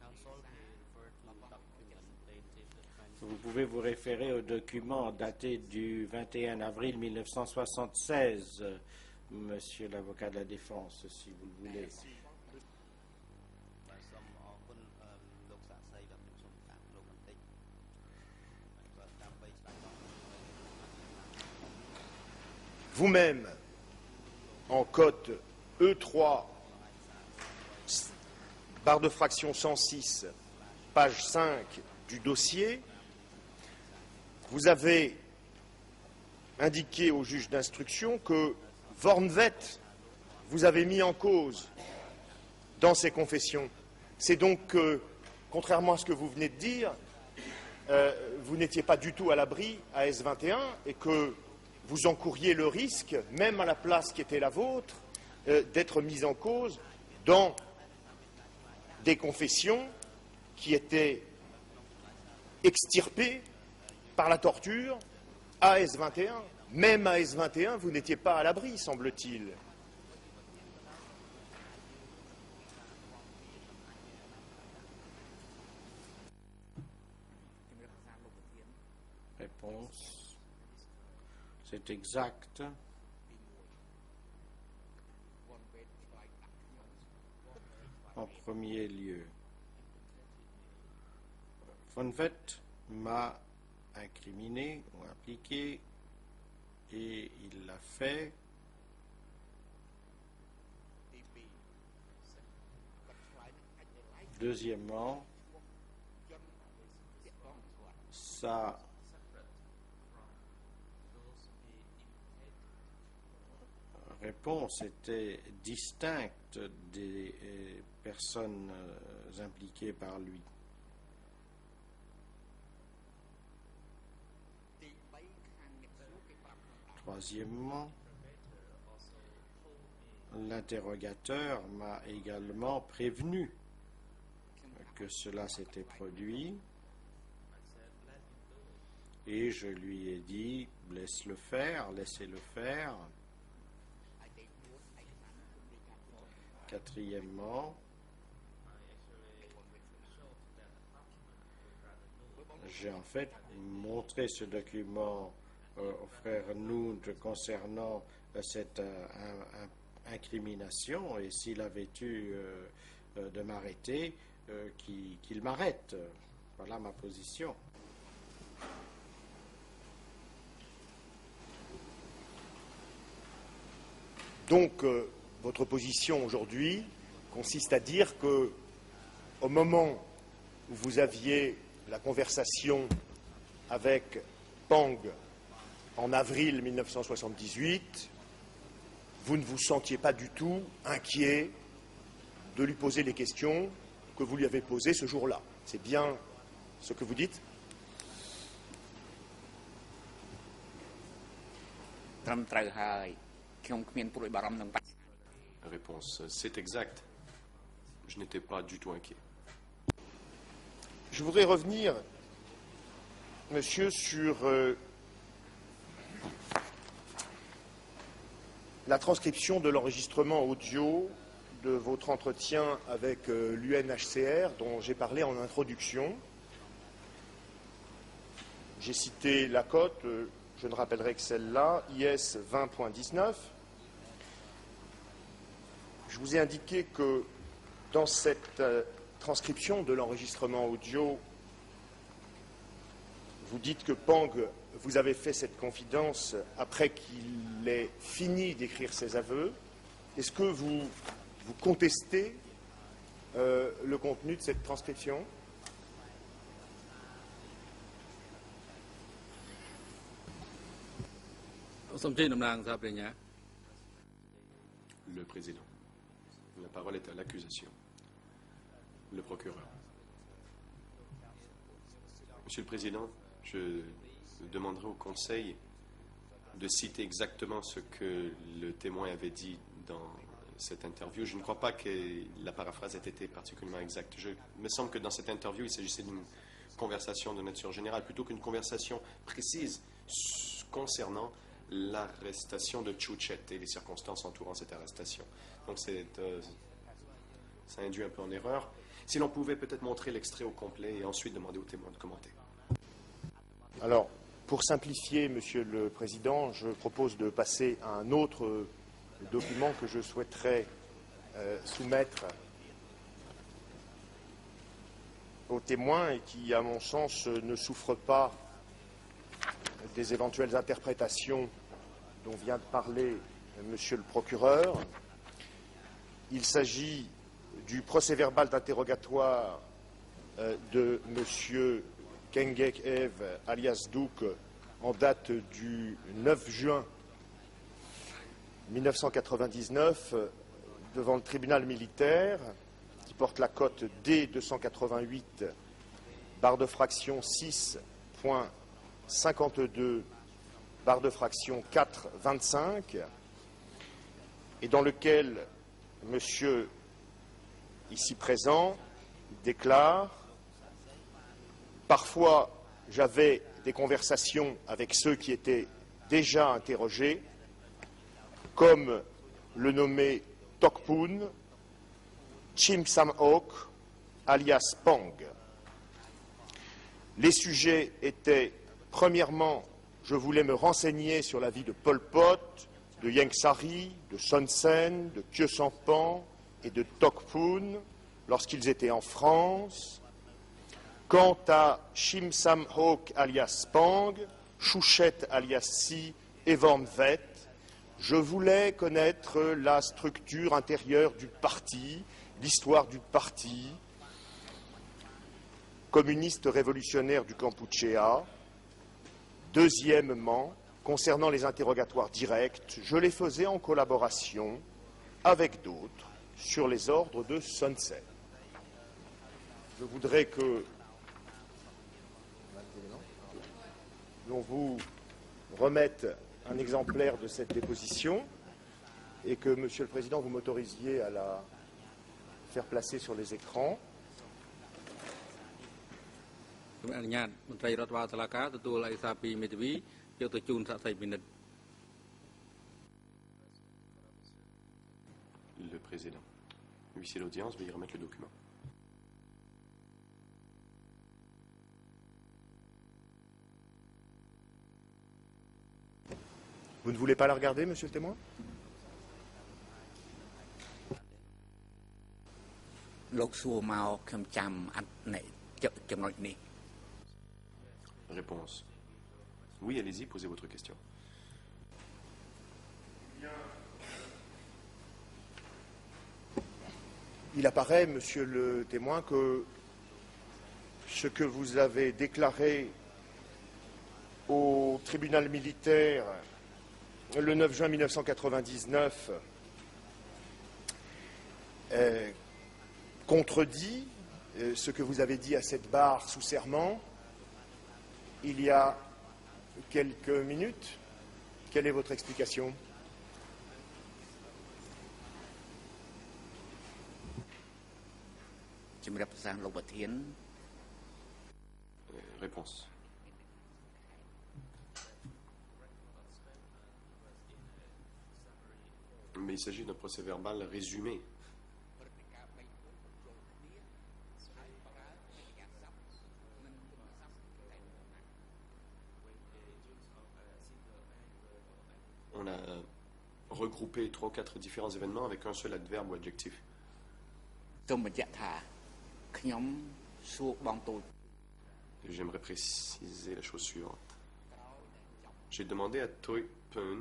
21 Vous pouvez vous référer au document daté du 21 avril 1976, monsieur l'avocat de la défense, si vous le voulez. Vous-même, en cote E3, barre de fraction 106, page 5 du dossier, vous avez indiqué au juge d'instruction que Vormvet vous avez mis en cause dans ses confessions. C'est donc que, contrairement à ce que vous venez de dire, vous n'étiez pas du tout à l'abri à S21 et que vous encouriez le risque, même à la place qui était la vôtre, d'être mis en cause dans des confessions qui étaient extirpées par la torture à S21. Même à S21, vous n'étiez pas à l'abri, semble-t-il. Réponse. C'est exact. En premier lieu, Vonvet m'a incriminé ou impliqué et il l'a fait deuxièmement, sa réponse était distincte des personnes impliquées par lui. Troisièmement, l'interrogateur m'a également prévenu que cela s'était produit et je lui ai dit laissez-le faire. Quatrièmement, j'ai en fait montré ce document au frère Nound concernant cette incrimination, et s'il avait eu de m'arrêter, qu'il m'arrête. Voilà ma position. Donc, votre position aujourd'hui consiste à dire que, au moment où vous aviez la conversation avec Pang en avril 1978, vous ne vous sentiez pas du tout inquiet de lui poser les questions que vous lui avez posées ce jour-là. C'est bien ce que vous dites? Réponse, c'est exact. Je n'étais pas du tout inquiet. Je voudrais revenir, monsieur, sur la transcription de l'enregistrement audio de votre entretien avec l'UNHCR dont j'ai parlé en introduction. J'ai cité la cote, je ne rappellerai que celle-là, IS 20.19. Je vous ai indiqué que dans cette transcription de l'enregistrement audio, vous dites que Pang vous avez fait cette confidence après qu'il ait fini d'écrire ses aveux. Est-ce que vous contestez le contenu de cette transcription? Le président. La parole est à l'accusation. Le procureur. Monsieur le Président, je demanderai au Conseil de citer exactement ce que le témoin avait dit dans cette interview. Je ne crois pas que la paraphrase ait été particulièrement exacte. Il me semble que dans cette interview, il s'agissait d'une conversation de nature générale plutôt qu'une conversation précise concernant l'arrestation de Chuchet et les circonstances entourant cette arrestation. Donc ça induit un peu en erreur. Si l'on pouvait peut-être montrer l'extrait au complet et ensuite demander aux témoins de commenter. Alors, pour simplifier, Monsieur le Président, je propose de passer à un autre document que je souhaiterais soumettre aux témoins et qui, à mon sens, ne souffre pas des éventuelles interprétations dont vient de parler Monsieur le procureur. Il s'agit du procès-verbal d'interrogatoire de Monsieur Kengek Ev, alias Douk, en date du 9 juin 1999, devant le tribunal militaire, qui porte la cote D288, barre de fraction 6.52, barre de fraction 4.25, et dans lequel monsieur ici présent déclare: parfois j'avais des conversations avec ceux qui étaient déjà interrogés, comme le nommé Tokpoon, Chim Sam-ok, alias Pang. Les sujets étaient, premièrement, je voulais me renseigner sur la vie de Pol Pot, de Ieng Sary, de Son Sen, de Khieu Samphan et de Tokpoon lorsqu'ils étaient en France. Quant à Chim Sam-ok alias Pang, Chuchet alias Si et Vormvet, je voulais connaître la structure intérieure du parti, l'histoire du parti communiste révolutionnaire du Kampuchéa. Deuxièmement, concernant les interrogatoires directs, je les faisais en collaboration avec d'autres sur les ordres de Son Sen. Je voudrais que l'on vous remette un exemplaire de cette déposition et que, Monsieur le Président, vous m'autorisiez à la faire placer sur les écrans. សូមអនុញ្ញាតមន្ត្រីរដ្ឋបាលតុលាការទទួលឯកសារពីមេធាវីយកទៅជូនសាកសីពិនិត្យ Le président. Huissier d'audience, veuillez remettre le document. Vous ne voulez pas la regarder, Monsieur le témoin? លោកសួរមកខ្ញុំចាំអត់ណែចំណុចនេះ Réponse. Oui, allez-y, posez votre question. Il apparaît, Monsieur le témoin, que ce que vous avez déclaré au tribunal militaire le 9 juin 1999 contredit ce que vous avez dit à cette barre sous serment il y a quelques minutes. Quelle est votre explication? Réponse. Mais il s'agit d'un procès verbal résumé. On a regroupé 3 ou 4 différents événements avec un seul adverbe ou adjectif. J'aimerais préciser la chose suivante. J'ai demandé à Toi Pun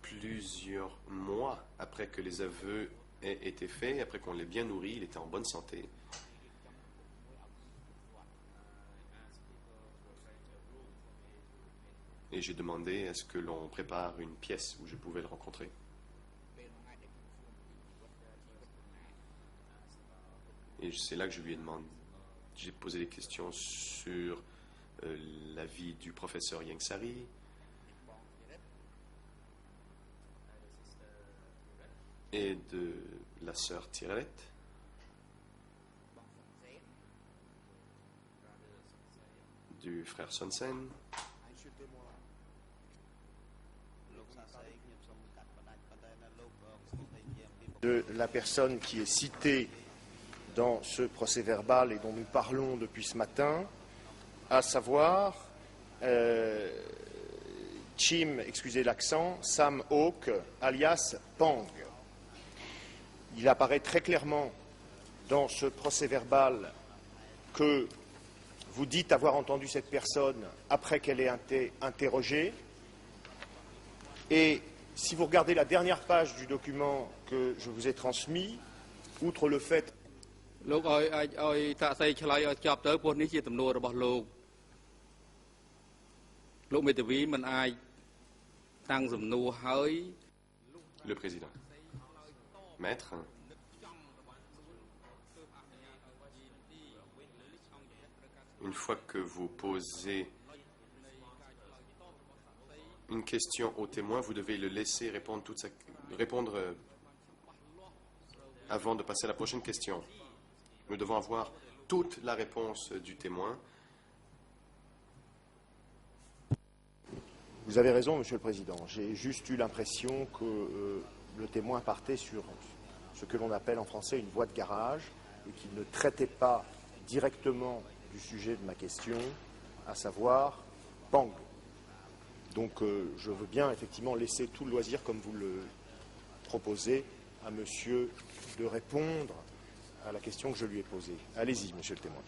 plusieurs mois après que les aveux aient été faits, après qu'on l'ait bien nourri, il était en bonne santé. Et j'ai demandé à ce que l'on prépare une pièce où je pouvais le rencontrer. Et c'est là que je lui ai demandé, j'ai posé des questions sur la vie du professeur Yengsari, et de la sœur Tirelette, du frère Sonsen, de la personne qui est citée dans ce procès-verbal et dont nous parlons depuis ce matin, à savoir Chim, excusez l'accent, Sam Hawk, alias Pang. Il apparaît très clairement dans ce procès-verbal que vous dites avoir entendu cette personne après qu'elle ait été interrogée. Et si vous regardez la dernière page du document que je vous ai transmis, outre le fait លោកឲ្យសាកសីឆ្លើយឲ្យចប់ទៅព្រោះនេះជាទំនួលរបស់លោកមេធាវីមិនអាចតាំងសំណួរហើយ le président. Maître, une fois que vous posez une question au témoin, vous devez le laisser répondre avant de passer à la prochaine question. Nous devons avoir toute la réponse du témoin. Vous avez raison, Monsieur le Président. J'ai juste eu l'impression que le témoin partait sur ce que l'on appelle en français une voie de garage et qu'il ne traitait pas directement du sujet de ma question, à savoir Pang. Donc je veux bien effectivement laisser tout le loisir, comme vous le proposez, à Monsieur de répondre à la question que je lui ai posée. Allez-y, Monsieur le témoin.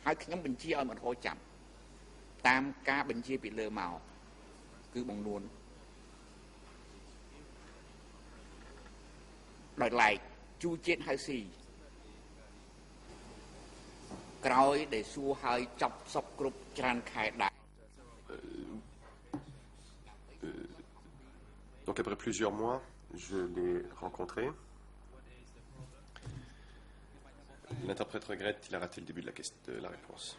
ហើយខ្ញុំបញ្ជាឲ្យមិនហោចាប់តាមការបញ្ជាពីលើមកគឺបងនួនដោយឡែកជួជាតិហៅស៊ីក្រោយដែលសួរឲ្យចាប់សពគ្រប់ច្រើនខែដែរ Donc après plusieurs mois, je l'ai rencontré. L'interprète regrette qu'il a raté le début de la réponse.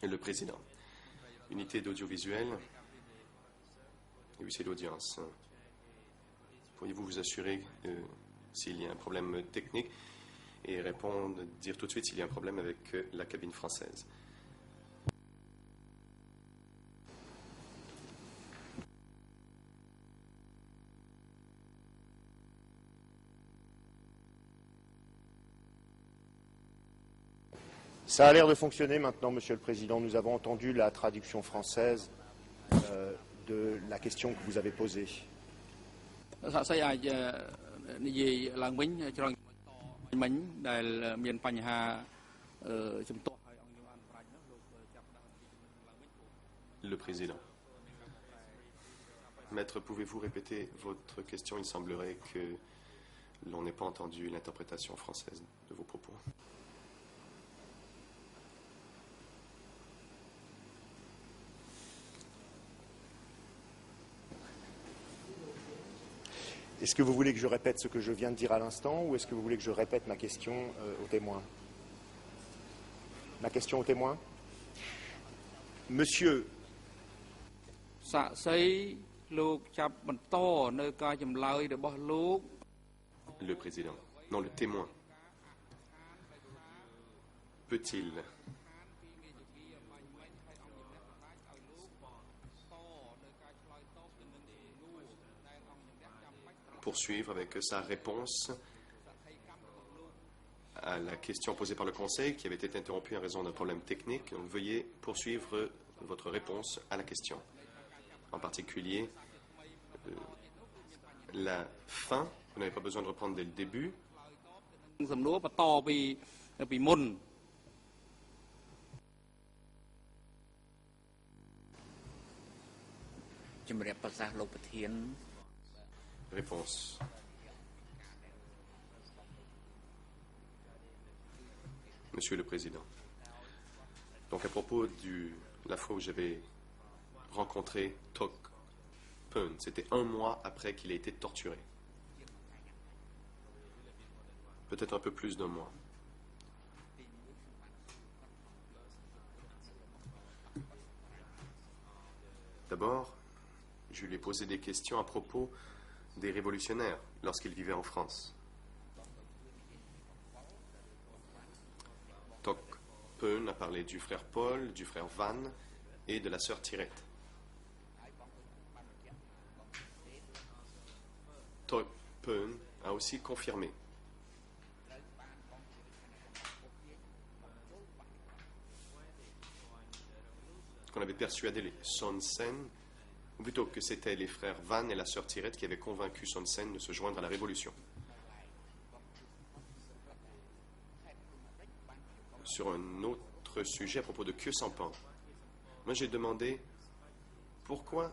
Et le président. Unité d'audiovisuel et huissier d'audience. Pourriez-vous vous assurer s'il y a un problème technique et répondre, dire tout de suite s'il y a un problème avec la cabine française? Ça a l'air de fonctionner maintenant, Monsieur le Président. Nous avons entendu la traduction française de la question que vous avez posée. Le Président. Maître, pouvez-vous répéter votre question? Il semblerait que l'on n'ait pas entendu l'interprétation française de vos propos. Est-ce que vous voulez que je répète ce que je viens de dire à l'instant ou est-ce que vous voulez que je répète ma question au témoin? Ma question au témoin? Monsieur. Le président. Non, le témoin. Peut-il poursuivre avec sa réponse à la question posée par le Conseil qui avait été interrompue en raison d'un problème technique? Donc, veuillez poursuivre votre réponse à la question. En particulier, la fin, vous n'avez pas besoin de reprendre dès le début. Réponse. Monsieur le Président. Donc à propos de la fois où j'avais rencontré Tok Peun, c'était 1 mois après qu'il ait été torturé. Peut-être un peu plus d'1 mois. D'abord, je lui ai posé des questions à propos des révolutionnaires lorsqu'ils vivaient en France. Tok Peun a parlé du frère Paul, du frère Van et de la sœur Tirette. Tok Peun a aussi confirmé qu'on avait persuadé les Son Sen, ou plutôt que c'était les frères Van et la sœur Tirette qui avaient convaincu Son Sen de se joindre à la révolution. Sur un autre sujet à propos de Khieu Samphan, moi j'ai demandé pourquoi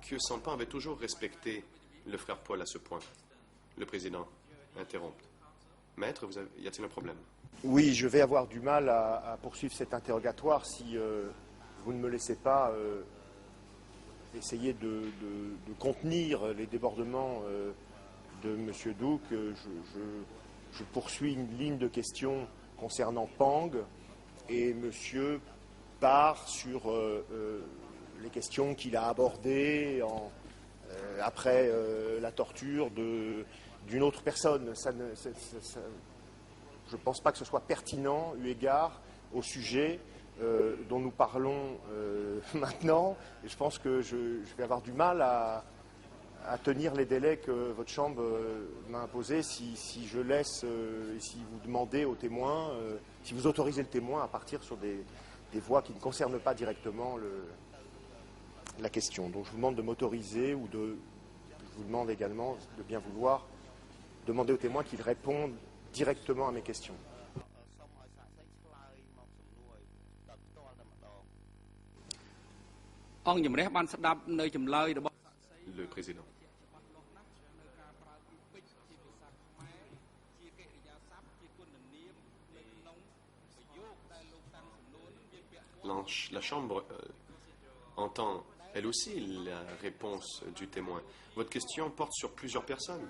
Khieu Samphan avait toujours respecté le frère Paul à ce point. Le président interrompt. Maître, y a-t-il un problème? Oui, je vais avoir du mal à poursuivre cet interrogatoire si vous ne me laissez pas essayer de contenir les débordements de M. Duc. Je poursuis une ligne de questions concernant Pang et monsieur part sur les questions qu'il a abordées après la torture d'une autre personne. Je ne pense pas que ce soit pertinent eu égard au sujet dont nous parlons maintenant. Et je pense que je vais avoir du mal à à tenir les délais que votre Chambre m'a imposés si je laisse et si vous demandez au témoin, si vous autorisez le témoin à partir sur des voies qui ne concernent pas directement la question. Donc je vous demande de m'autoriser ou je vous demande également de bien vouloir demander au témoin qu'il réponde directement à mes questions. Le président. La Chambre entend, elle aussi, la réponse du témoin. Votre question porte sur plusieurs personnes.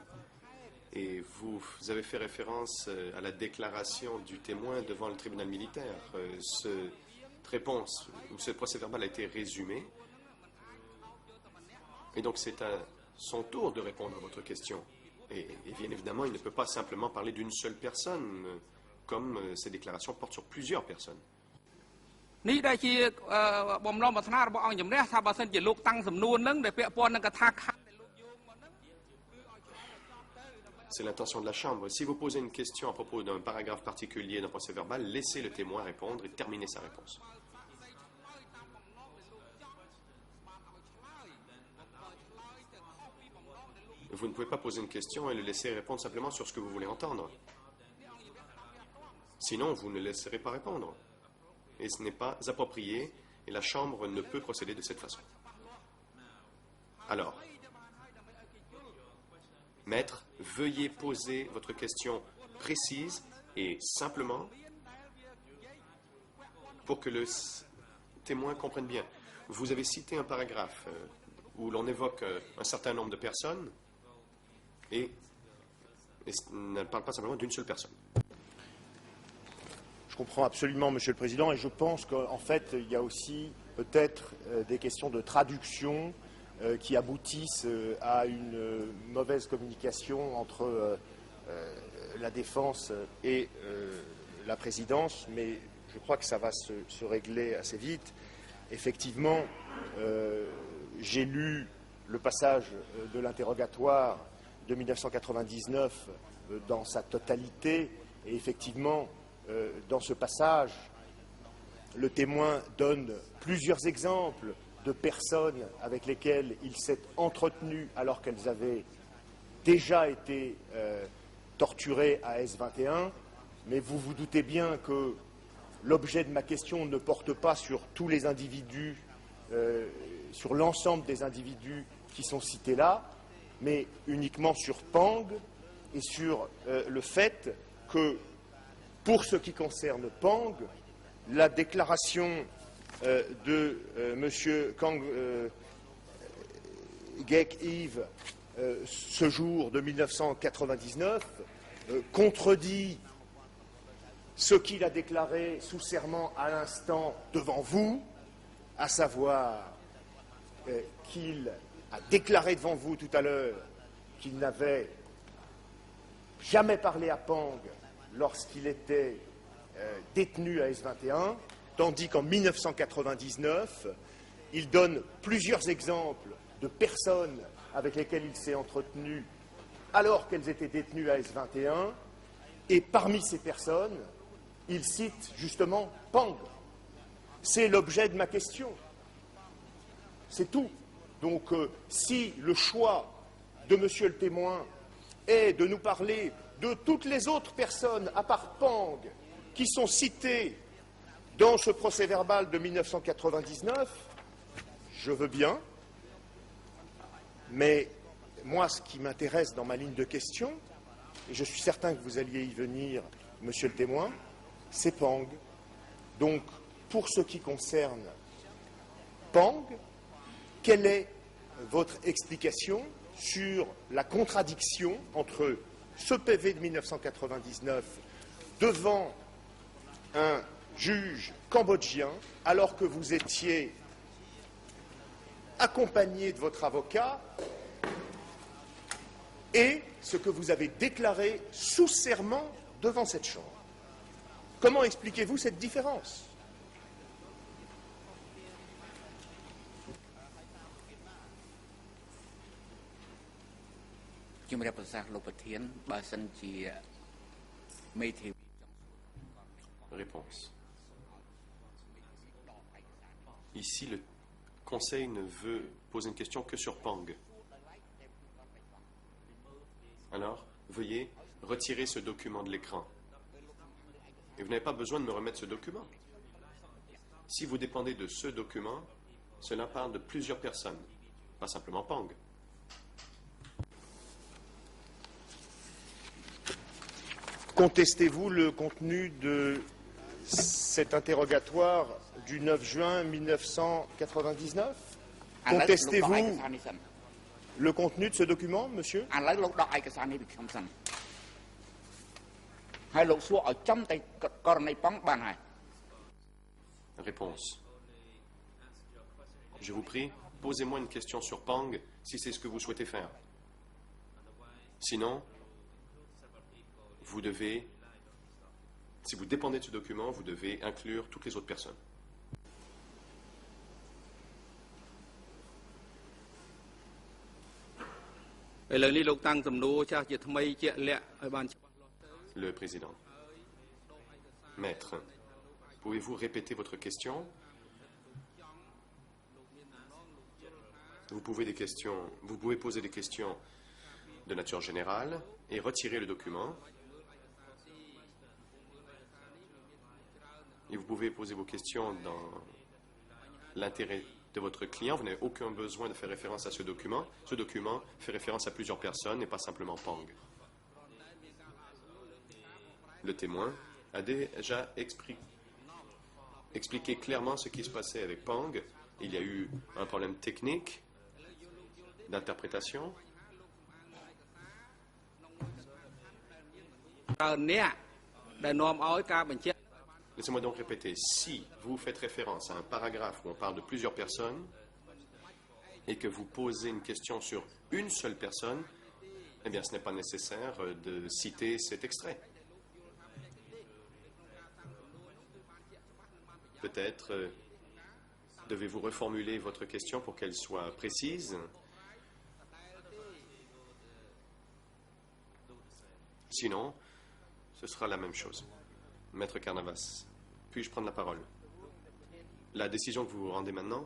Et vous avez fait référence à la déclaration du témoin devant le tribunal militaire. Cette réponse, ou ce procès-verbal a été résumé. Et donc c'est à son tour de répondre à votre question. Et bien évidemment, il ne peut pas simplement parler d'une seule personne, comme ces déclarations portent sur plusieurs personnes. C'est l'intention de la Chambre. Si vous posez une question à propos d'un paragraphe particulier d'un procès-verbal, laissez le témoin répondre et terminer sa réponse. Vous ne pouvez pas poser une question et le laisser répondre simplement sur ce que vous voulez entendre. Sinon, vous ne le laisserez pas répondre. Et ce n'est pas approprié et la Chambre ne peut procéder de cette façon. Alors, Maître, veuillez poser votre question précise et simplement pour que le témoin comprenne bien. Vous avez cité un paragraphe où l'on évoque un certain nombre de personnes et ne parle pas simplement d'une seule personne. Je comprends absolument, Monsieur le Président, et je pense qu'en fait, il y a aussi peut-être des questions de traduction qui aboutissent à une mauvaise communication entre la défense et la présidence, mais je crois que ça va se régler assez vite. Effectivement, j'ai lu le passage de l'interrogatoire de 1999 dans sa totalité, et effectivement, dans ce passage, le témoin donne plusieurs exemples de personnes avec lesquelles il s'est entretenu alors qu'elles avaient déjà été torturées à S21, mais vous vous doutez bien que l'objet de ma question ne porte pas sur tous les individus, sur l'ensemble des individus qui sont cités là, mais uniquement sur Pang et sur le fait que, pour ce qui concerne Pang, la déclaration de M. Kang Gek-Yves ce jour de 1999 contredit ce qu'il a déclaré sous serment à l'instant devant vous, à savoir qu'il a déclaré devant vous tout à l'heure qu'il n'avait jamais parlé à Pang lorsqu'il était détenu à S21, tandis qu'en 1999, il donne plusieurs exemples de personnes avec lesquelles il s'est entretenu alors qu'elles étaient détenues à S21, et parmi ces personnes, il cite justement Pang. C'est l'objet de ma question. C'est tout. Donc, si le choix de Monsieur le témoin est de nous parler de toutes les autres personnes, à part Pang, qui sont citées dans ce procès-verbal de 1999, je veux bien, mais moi, ce qui m'intéresse dans ma ligne de questions, et je suis certain que vous alliez y venir, Monsieur le témoin, c'est Pang. Donc, pour ce qui concerne Pang, quelle est votre explication sur la contradiction entre ce PV de 1999 devant un juge cambodgien, alors que vous étiez accompagné de votre avocat, et ce que vous avez déclaré sous serment devant cette Chambre? Comment expliquez-vous cette différence? ជំរាបប្រសាសន៍លោកប្រធានបើសិនជាមេធាវី Réponse. Ici, le Conseil ne veut poser une question que sur Pang. Alors, veuillez retirer ce document de l'écran. Et vous n'avez pas besoin de me remettre ce document. Si vous dépendez de ce document, cela parle de plusieurs personnes, pas simplement Pang. Contestez-vous le contenu de cet interrogatoire du 9 juin 1999? ឥឡូវលោកដកឯក Contestez-vous សារនេះសិន le contenu de ce document, monsieur? ឥឡូវលោកដកឯកសារនេះពីខ្ញុំសិនហើយលោកសួរឲ្យចំតែករណីប៉ង់បានហើយ Réponse. Je vous prie, posez-moi une question sur Pang si c'est ce que vous souhaitez faire. Sinon, vous devez, si vous dépendez de ce document, vous devez inclure toutes les autres personnes. ឥឡូវនេះលោកតាំងសំណួរចាស់ជាថ្មីជាក់លាក់ឲ្យបានច្បាស់លាស់ Le président. Maître, pouvez-vous répéter votre question? Vous pouvez poser des questions de nature générale et retirer le document. Et vous pouvez poser vos questions dans l'intérêt de votre client. Vous n'avez aucun besoin de faire référence à ce document. Ce document fait référence à plusieurs personnes et pas simplement Pang. Le témoin a déjà expliqué clairement ce qui se passait avec Pang. Il y a eu un problème technique d'interprétation. តើអ្នកដែលនាំឲ្យការបញ្ជាក់ Laissez-moi donc répéter. Si vous faites référence à un paragraphe où on parle de plusieurs personnes et que vous posez une question sur une seule personne, eh bien ce n'est pas nécessaire de citer cet extrait. Peut-être devez-vous reformuler votre question pour qu'elle soit précise. Sinon, ce sera la même chose. Maître Carnavas, puis-je prendre la parole? La décision que vous rendez maintenant,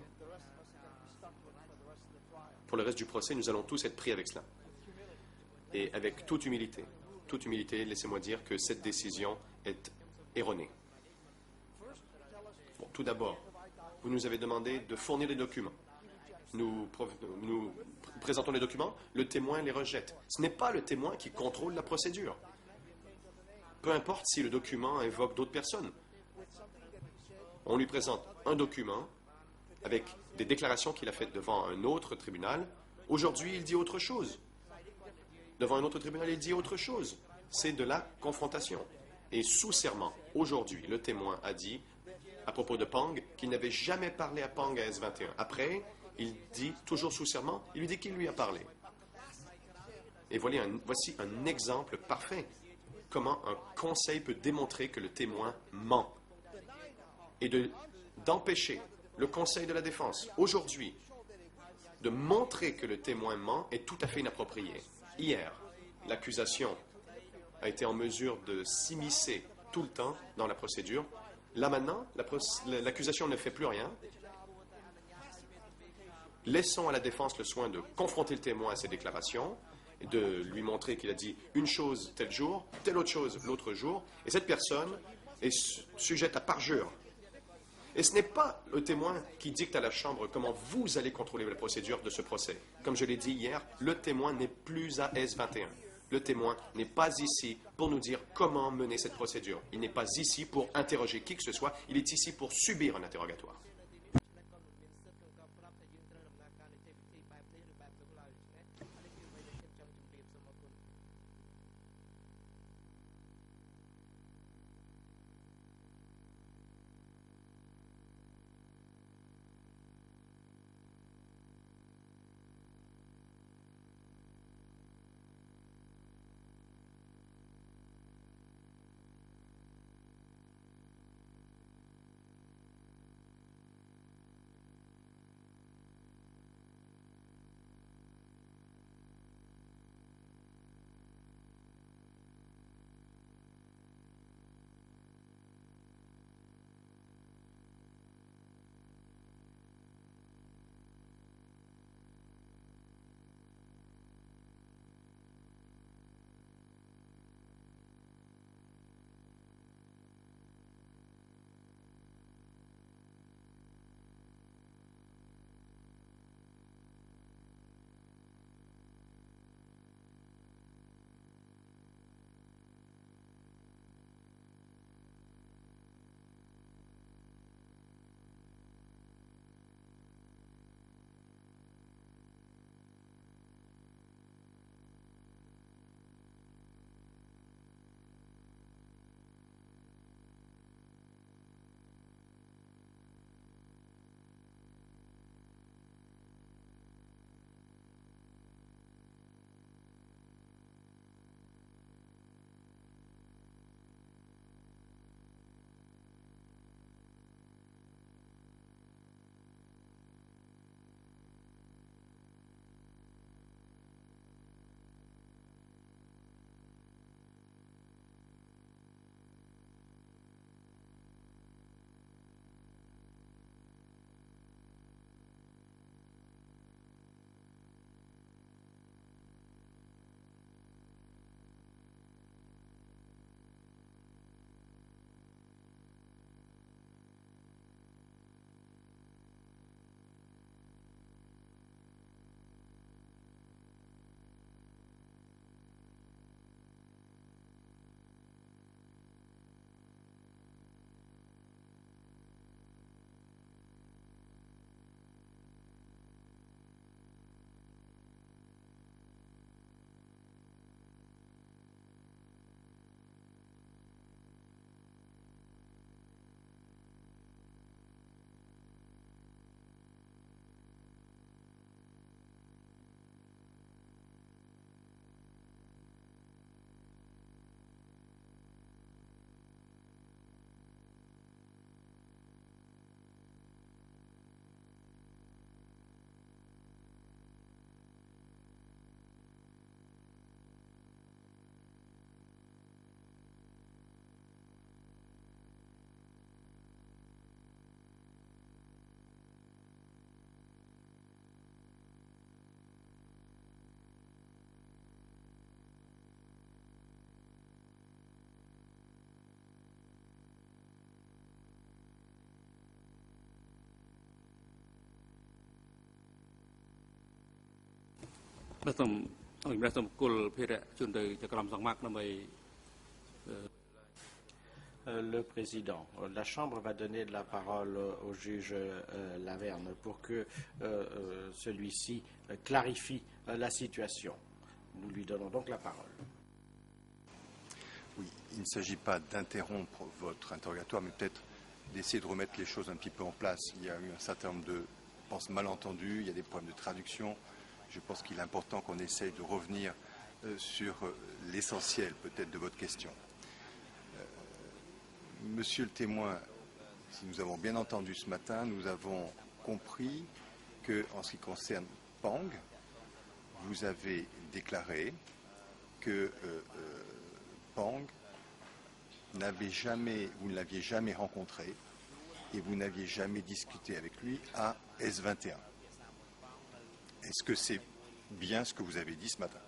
pour le reste du procès, nous allons tous être pris avec cela. Et avec toute humilité, laissez-moi dire que cette décision est erronée. Bon, tout d'abord, vous nous avez demandé de fournir les documents. Nous présentons les documents, le témoin les rejette. Ce n'est pas le témoin qui contrôle la procédure. Peu importe si le document invoque d'autres personnes. On lui présente un document avec des déclarations qu'il a faites devant un autre tribunal. Aujourd'hui, il dit autre chose. Devant un autre tribunal, il dit autre chose. C'est de la confrontation. Et sous serment, aujourd'hui, le témoin a dit, à propos de Pang, qu'il n'avait jamais parlé à Pang à S21. Après, il dit, toujours sous serment, il lui dit qu'il lui a parlé. Et voici un exemple parfait. Comment un conseil peut démontrer que le témoin ment. Et d'empêcher le conseil de la défense, aujourd'hui, de montrer que le témoin ment est tout à fait inapproprié. Hier, l'accusation a été en mesure de s'immiscer tout le temps dans la procédure. Là maintenant, l'accusation ne fait plus rien. Laissons à la défense le soin de confronter le témoin à ses déclarations, de lui montrer qu'il a dit une chose tel jour, telle autre chose l'autre jour, et cette personne est sujette à parjure. Et ce n'est pas le témoin qui dicte à la Chambre comment vous allez contrôler la procédure de ce procès. Comme je l'ai dit hier, le témoin n'est plus à S21. Le témoin n'est pas ici pour nous dire comment mener cette procédure. Il n'est pas ici pour interroger qui que ce soit, il est ici pour subir un interrogatoire. បាទសូមអរគុណសូមគុលភារៈជូនទៅចក្រមសង្មាក់ដើម្បី Le président, la Chambre va donner la parole au juge Laverne pour que celui-ci clarifie la situation. Nous lui donnons donc la parole. Oui, il ne s'agit pas d'interrompre votre interrogatoire, mais peut-être d'essayer de remettre les choses un petit peu en place. Il y a eu un certain nombre de malentendus, il y a des problèmes de traduction. Je pense qu'il est important qu'on essaye de revenir sur l'essentiel peut-être de votre question. Monsieur le témoin, si nous avons bien entendu ce matin, nous avons compris que, en ce qui concerne Pang, vous avez déclaré que Pang vous ne l'aviez jamais rencontré et vous n'aviez jamais discuté avec lui à S21. Est-ce que c'est bien ce que vous avez dit ce matin?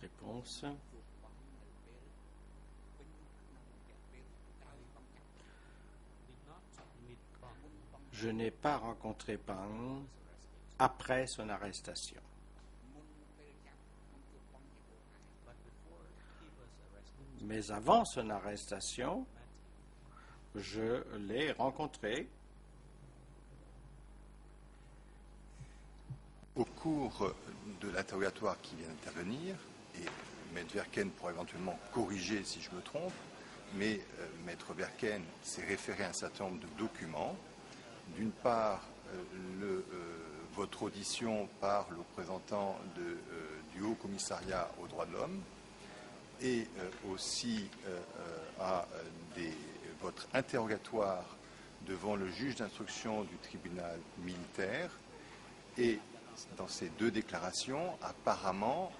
Réponse. Je n'ai pas rencontré Pang après son arrestation. Mais avant son arrestation, je l'ai rencontré. Au cours de l'interrogatoire qui vient d'intervenir, et Maître Verken pourra éventuellement corriger si je me trompe, mais Maître Verken s'est référé à un certain nombre de documents. D'une part, votre audition par le représentant du Haut Commissariat aux droits de l'homme et aussi à votre interrogatoire devant le juge d'instruction du tribunal militaire. Et dans ces deux déclarations, apparemment,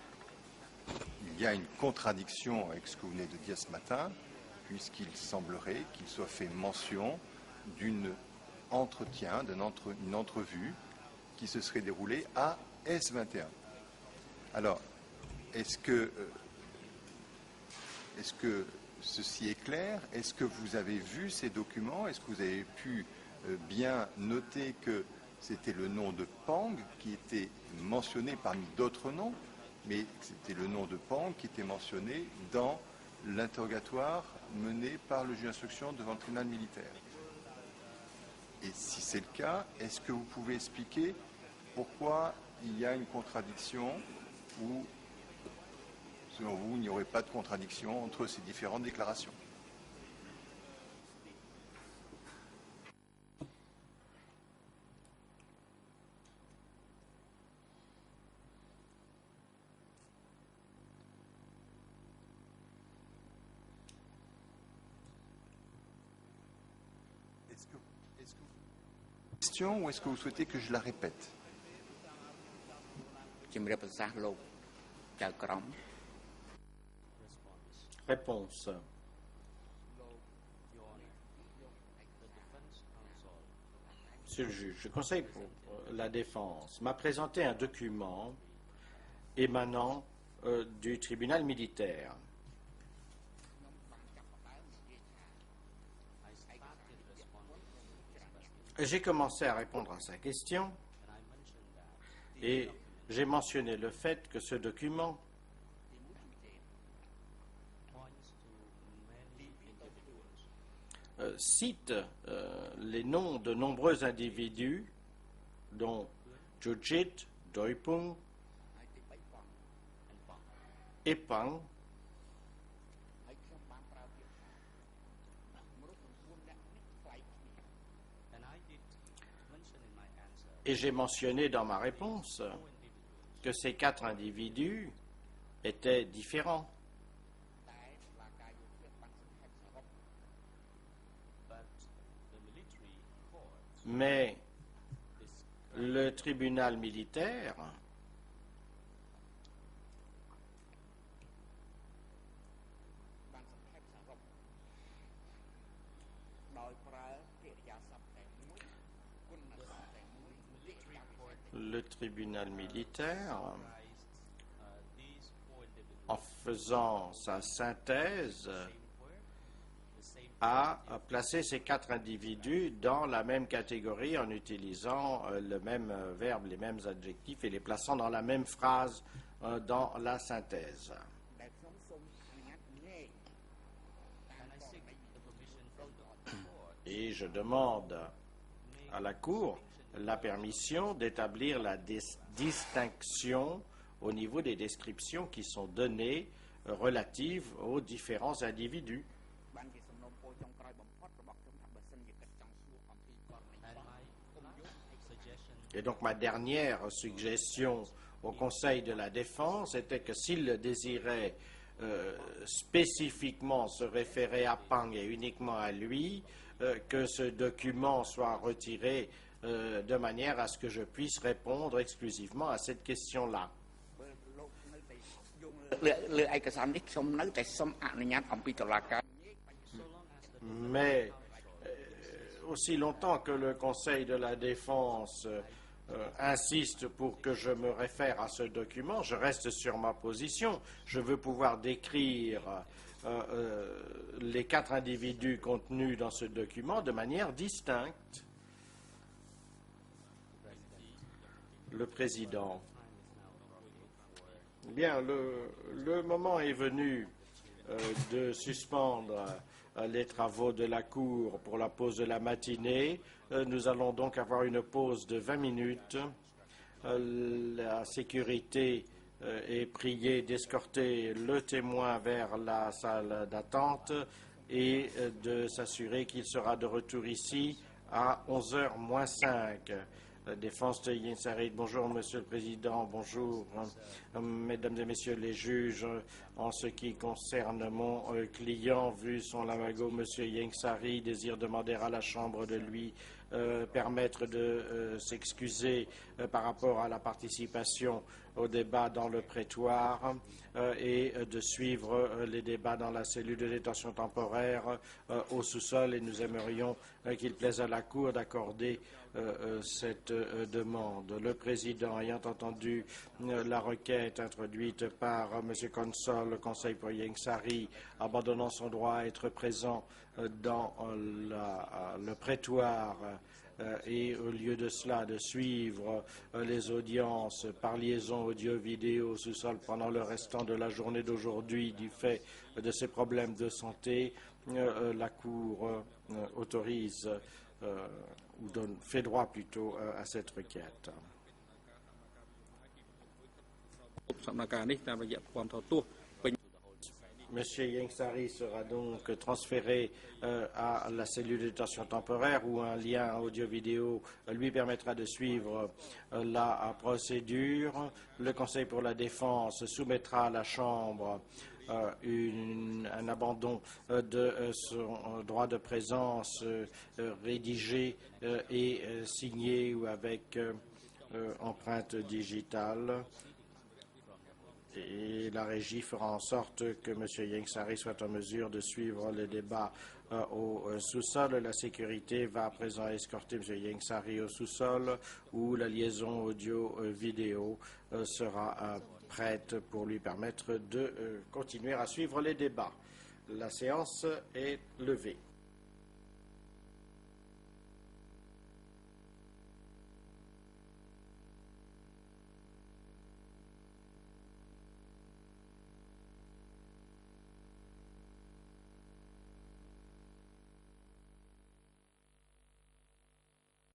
il y a une contradiction avec ce que vous venez de dire ce matin, puisqu'il semblerait qu'il soit fait mention d'un entretien, d'une entrevue qui se serait déroulée à S21. Alors, est-ce que ceci est clair? Est-ce que vous avez vu ces documents? Est-ce que vous avez pu bien noter que c'était le nom de Pang qui était mentionné parmi d'autres noms, mais c'était le nom de Pang qui était mentionné dans l'interrogatoire mené par le juge d'instruction devant le tribunal militaire? Et si c'est le cas, est-ce que vous pouvez expliquer pourquoi il y a une contradiction ou, selon vous, il n'y aurait pas de contradiction entre ces différentes déclarations? Question, ou est-ce que vous souhaitez que je la répète? Réponse. Monsieur le juge, le Conseil pour la défense m'a présenté un document émanant du tribunal militaire. J'ai commencé à répondre à sa question et j'ai mentionné le fait que ce document cite les noms de nombreux individus, dont Jujit, Doipung et Pang, et j'ai mentionné dans ma réponse que ces 4 individus étaient différents. Mais le tribunal militaire en faisant sa synthèse, a placé ces 4 individus dans la même catégorie en utilisant le même verbe, les mêmes adjectifs et les plaçant dans la même phrase dans la synthèse. Et je demande à la Cour la permission d'établir la distinction au niveau des descriptions qui sont données relatives aux différents individus. Et donc ma dernière suggestion au Conseil de la Défense était que s'il désirait spécifiquement se référer à Pang et uniquement à lui, que ce document soit retiré de manière à ce que je puisse répondre exclusivement à cette question-là. Mais aussi longtemps que le Conseil de la Défense insiste pour que je me réfère à ce document, je reste sur ma position. Je veux pouvoir décrire les 4 individus contenus dans ce document de manière distincte. Le président. Bien, le moment est venu de suspendre les travaux de la Cour pour la pause de la matinée. Nous allons donc avoir une pause de 20 minutes. La sécurité est priée d'escorter le témoin vers la salle d'attente et de s'assurer qu'il sera de retour ici à 11h moins 5. Défense de Ieng Sary. Bonjour, Monsieur le Président. Bonjour, Mesdames et Messieurs les juges. En ce qui concerne mon client, vu son lamago, Monsieur Ieng Sary désire demander à la Chambre de lui permettre de s'excuser par rapport à la participation au débat dans le prétoire et de suivre les débats dans la cellule de détention temporaire au sous-sol. Et nous aimerions qu'il plaise à la Cour d'accorder cette demande. Le président, ayant entendu la requête introduite par M. Consol, le Conseil pour Ieng Sary, abandonnant son droit à être présent dans le prétoire et au lieu de cela de suivre les audiences par liaison audio-vidéo au sous-sol pendant le restant de la journée d'aujourd'hui du fait de ces problèmes de santé, la Cour autorise ou fait droit plutôt à cette requête. Monsieur Ieng Sary sera donc transféré à la cellule de détention temporaire où un lien audio-vidéo lui permettra de suivre la procédure. Le Conseil pour la Défense soumettra à la Chambre un abandon de son droit de présence rédigé et signé ou avec empreinte digitale. Et la régie fera en sorte que M. Ieng Sary soit en mesure de suivre les débats au sous-sol. La sécurité va à présent escorter M. Ieng Sary au sous-sol où la liaison audio-vidéo sera prête pour lui permettre de continuer à suivre les débats. La séance est levée.